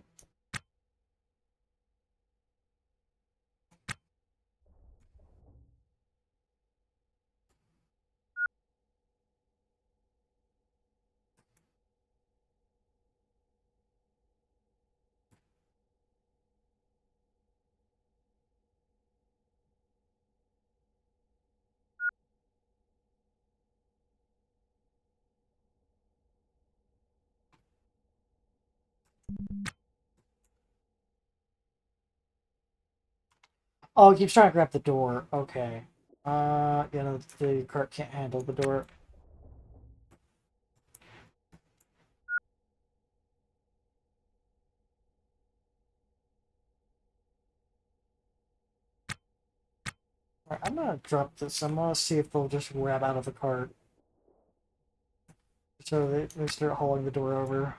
Oh, he keeps trying to grab the door. Okay. The cart can't handle the door. Alright, I'm gonna drop this. I'm gonna see if they'll just grab out of the cart. So they start hauling the door over.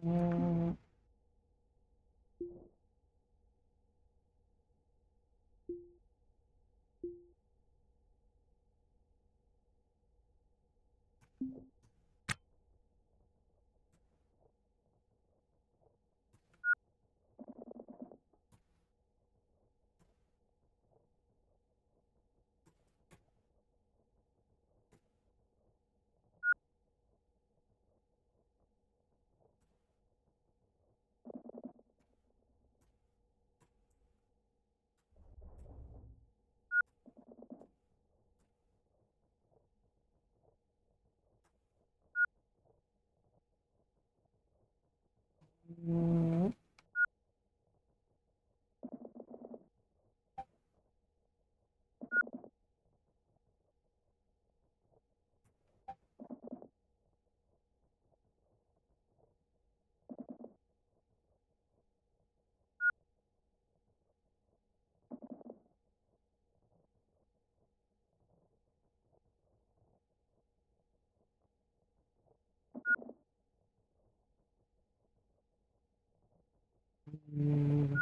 Mm, mm, mm.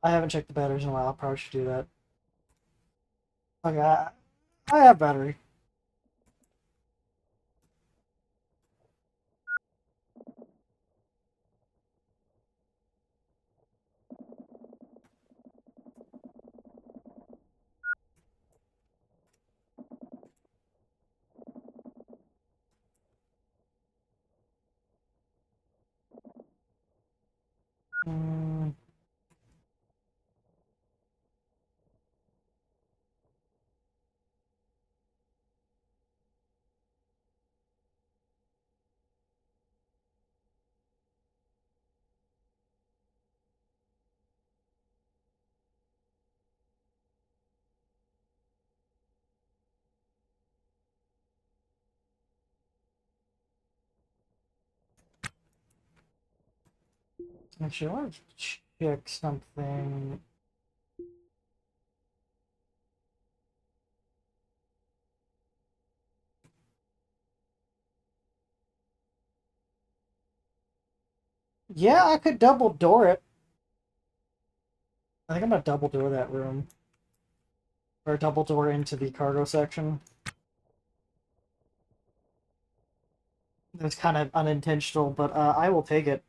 I haven't checked the batteries in a while. I probably should do that. Okay, I have battery. Mm, Actually, I want to check something. Yeah, I could double door it. I think I'm gonna double door that room. Or double door into the cargo section. That's kind of unintentional, but I will take it.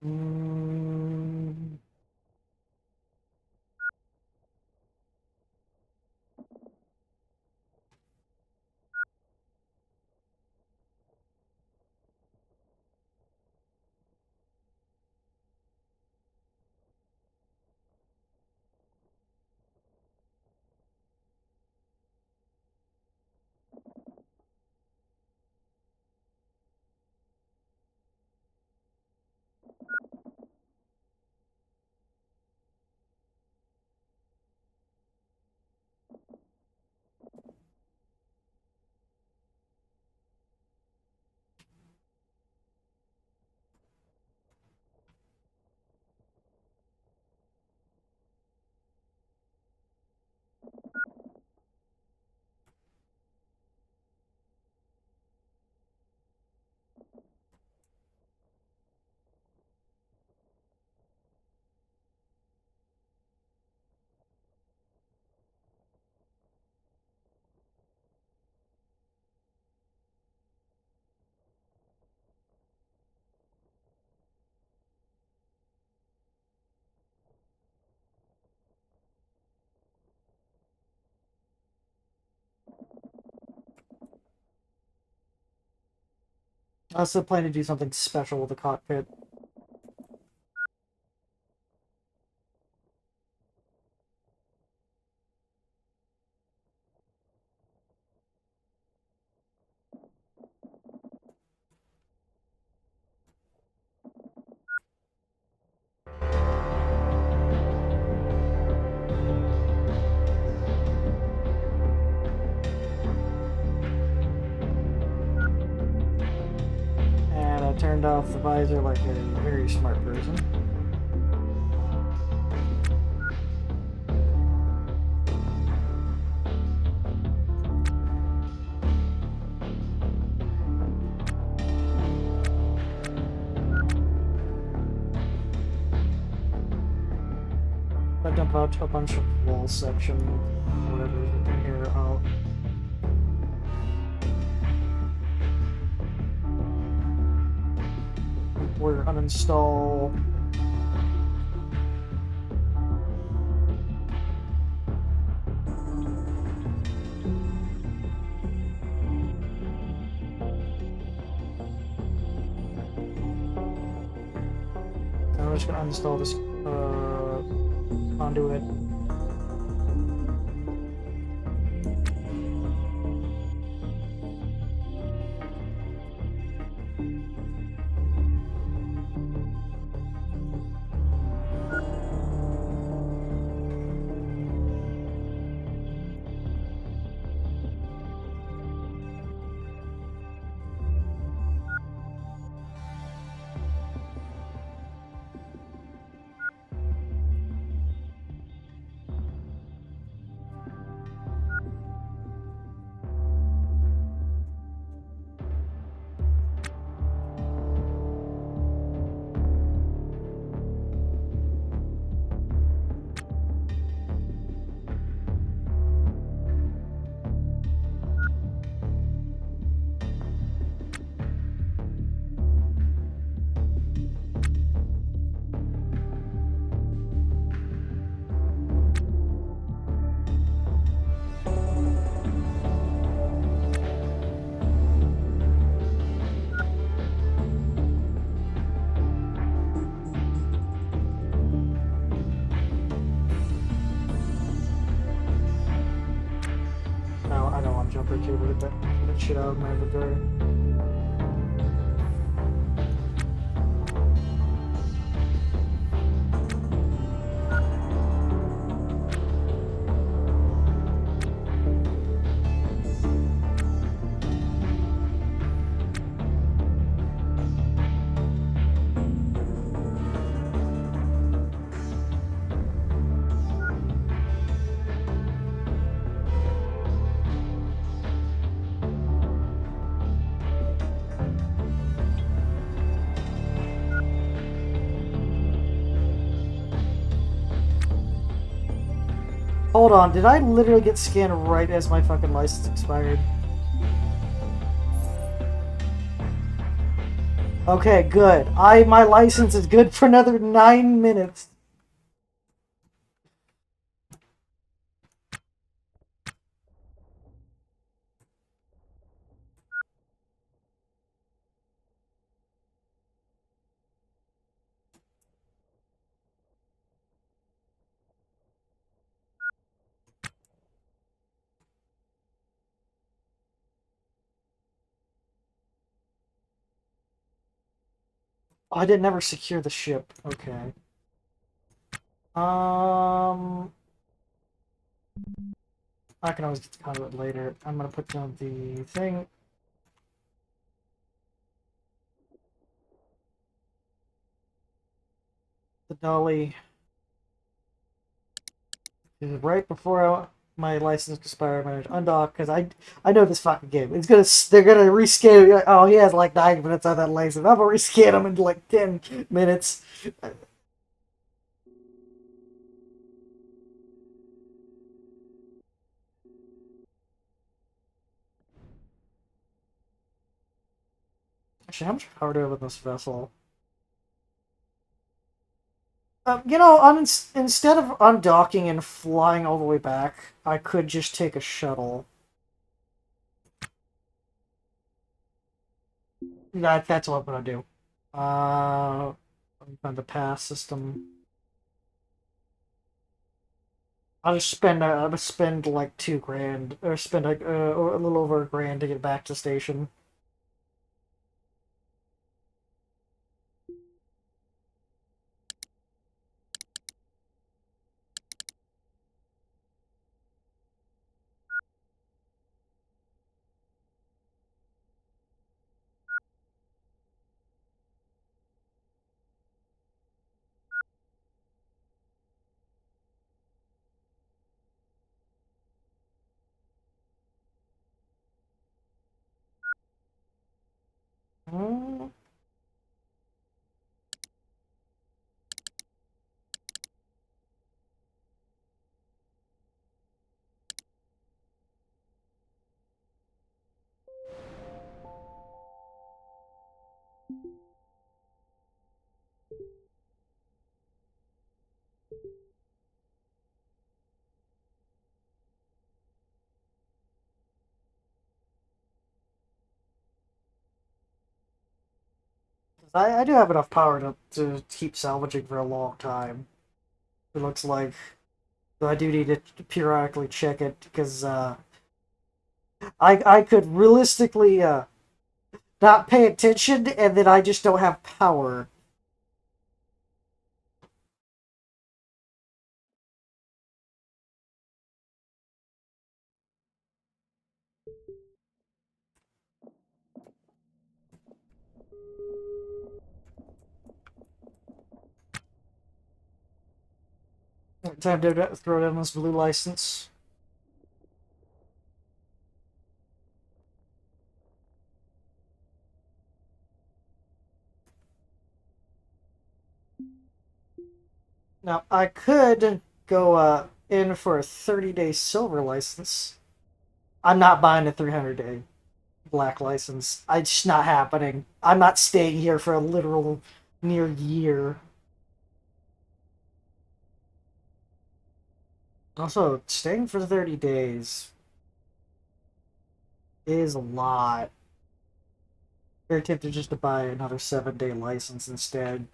Mm, I also plan to do something special with the cockpit. And I turned off the visor like a very smart person. I dump out a bunch of wall section, whatever is in here out. We're uninstall. I'm just gonna uninstall this conduit. be able to get that shit out of my inventory. Hold on, did I literally get scanned right as my fucking license expired? Okay, good. My license is good for another 9 minutes. Oh, I didn't ever secure the ship. Okay. I can always get the conduit later. I'm gonna put down the thing. The dolly. Right before my license expires, I'm gonna undock because I know this fucking game. They're gonna rescan. Like, oh, he has like 9 minutes on that license. I'm gonna rescan him in like 10 minutes. Actually, how much power do I have in this vessel? Instead of undocking and flying all the way back, I could just take a shuttle. That's what I'm gonna do. Let me find the pass system. I'll just spend like 2 grand, or spend like or a little over a grand to get back to the station. Mm, I do have enough power to keep salvaging for a long time. It looks like. So I do need to periodically check it because I could realistically not pay attention and then I just don't have power. Time to throw down this blue license. Now I could go in for a 30-day silver license. I'm not buying a 300-day black license. It's just not happening. I'm not staying here for a literal near year. Also, staying for 30 days is a lot. Very tempted just to buy another 7-day license instead.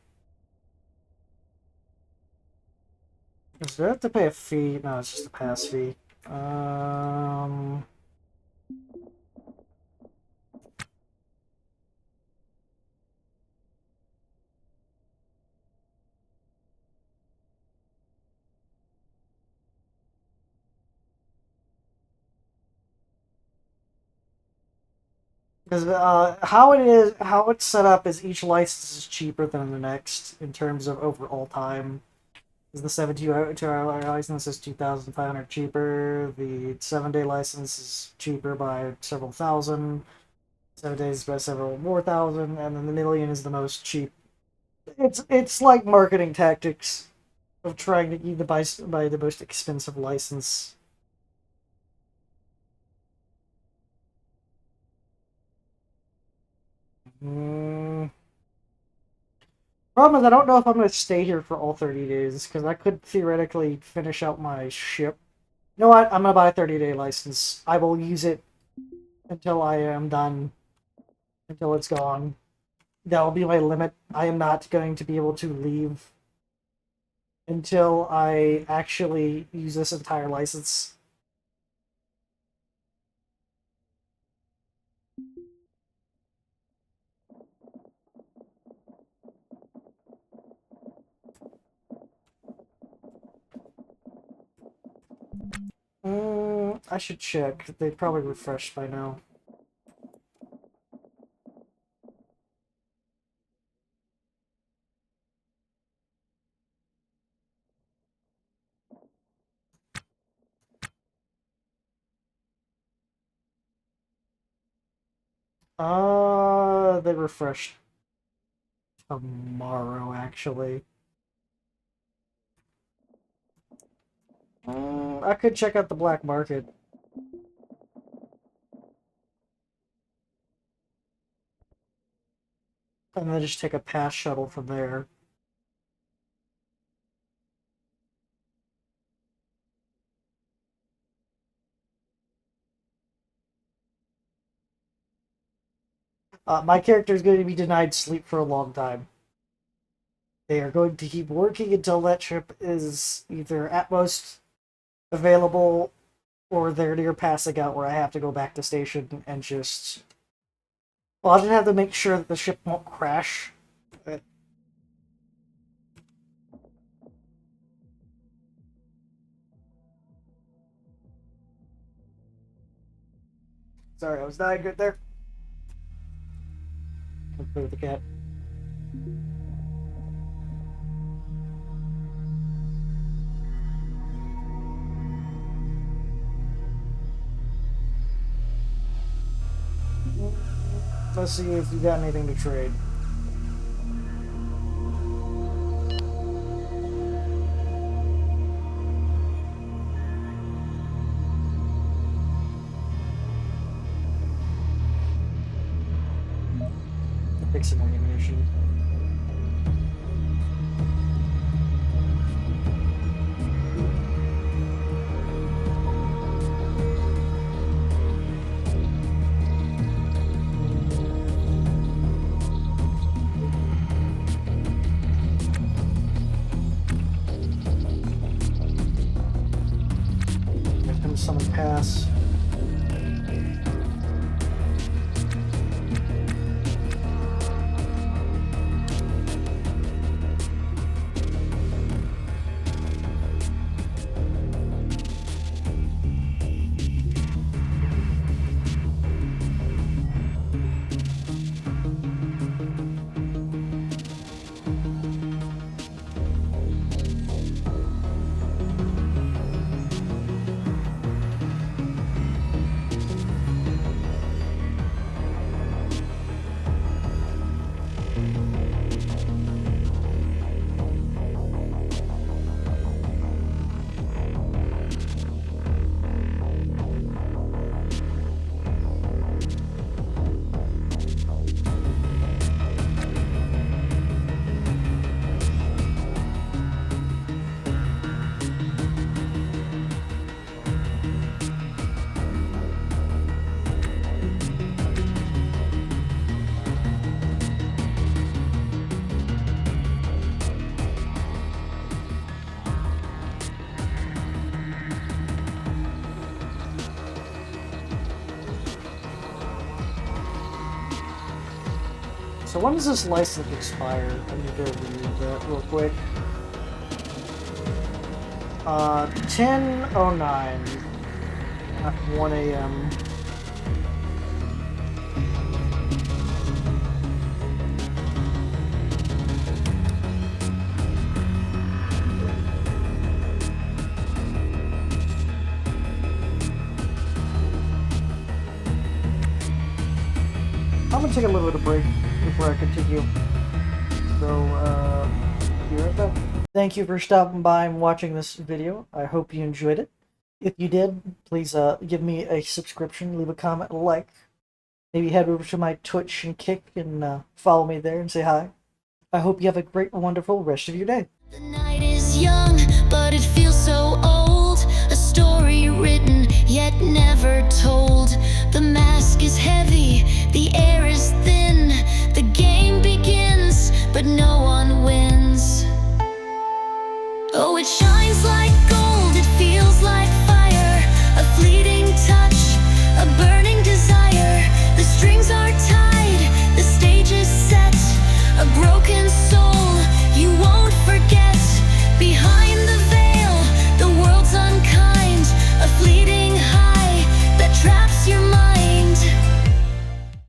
Do I have to pay a fee? No, it's just a pass fee. Um, Because how it's set up is each license is cheaper than the next in terms of overall time. Is the 72-hour license is 2,500 cheaper. The 7-day license is cheaper by several thousand. 7 days by several more thousand, and then the million is the most cheap. It's like marketing tactics of trying to either buy the most expensive license. Mm. Problem is, I don't know if I'm going to stay here for all 30 days, because I could theoretically finish out my ship. You know what? I'm going to buy a 30-day license. I will use it until I am done, until it's gone. That will be my limit. I am not going to be able to leave until I actually use this entire license. I should check. They probably refreshed by now. They refreshed tomorrow, actually. I could check out the black market. And then just take a pass shuttle from there. My character is going to be denied sleep for a long time. They are going to keep working until that ship is either at most available or they're near passing out, where I have to go back to station and just... Well, I'll just have to make sure that the ship won't crash. Sorry, I was dying good there. Let's play with the cat. Let's see if you got anything to trade. Pick some more ammunition. There comes someone pass. So when does this license expire? I need to read that real quick. 10:09 at 1 a.m. I'm gonna take a little bit of break before I continue. So, be right back. Thank you for stopping by and watching this video. I hope you enjoyed it. If you did, please give me a subscription, leave a comment, a like. Maybe head over to my Twitch and Kick and follow me there and say hi. I hope you have a great, wonderful rest of your day. The night is young, but it feels so old. A story written, yet never told. The mask is heavy, the air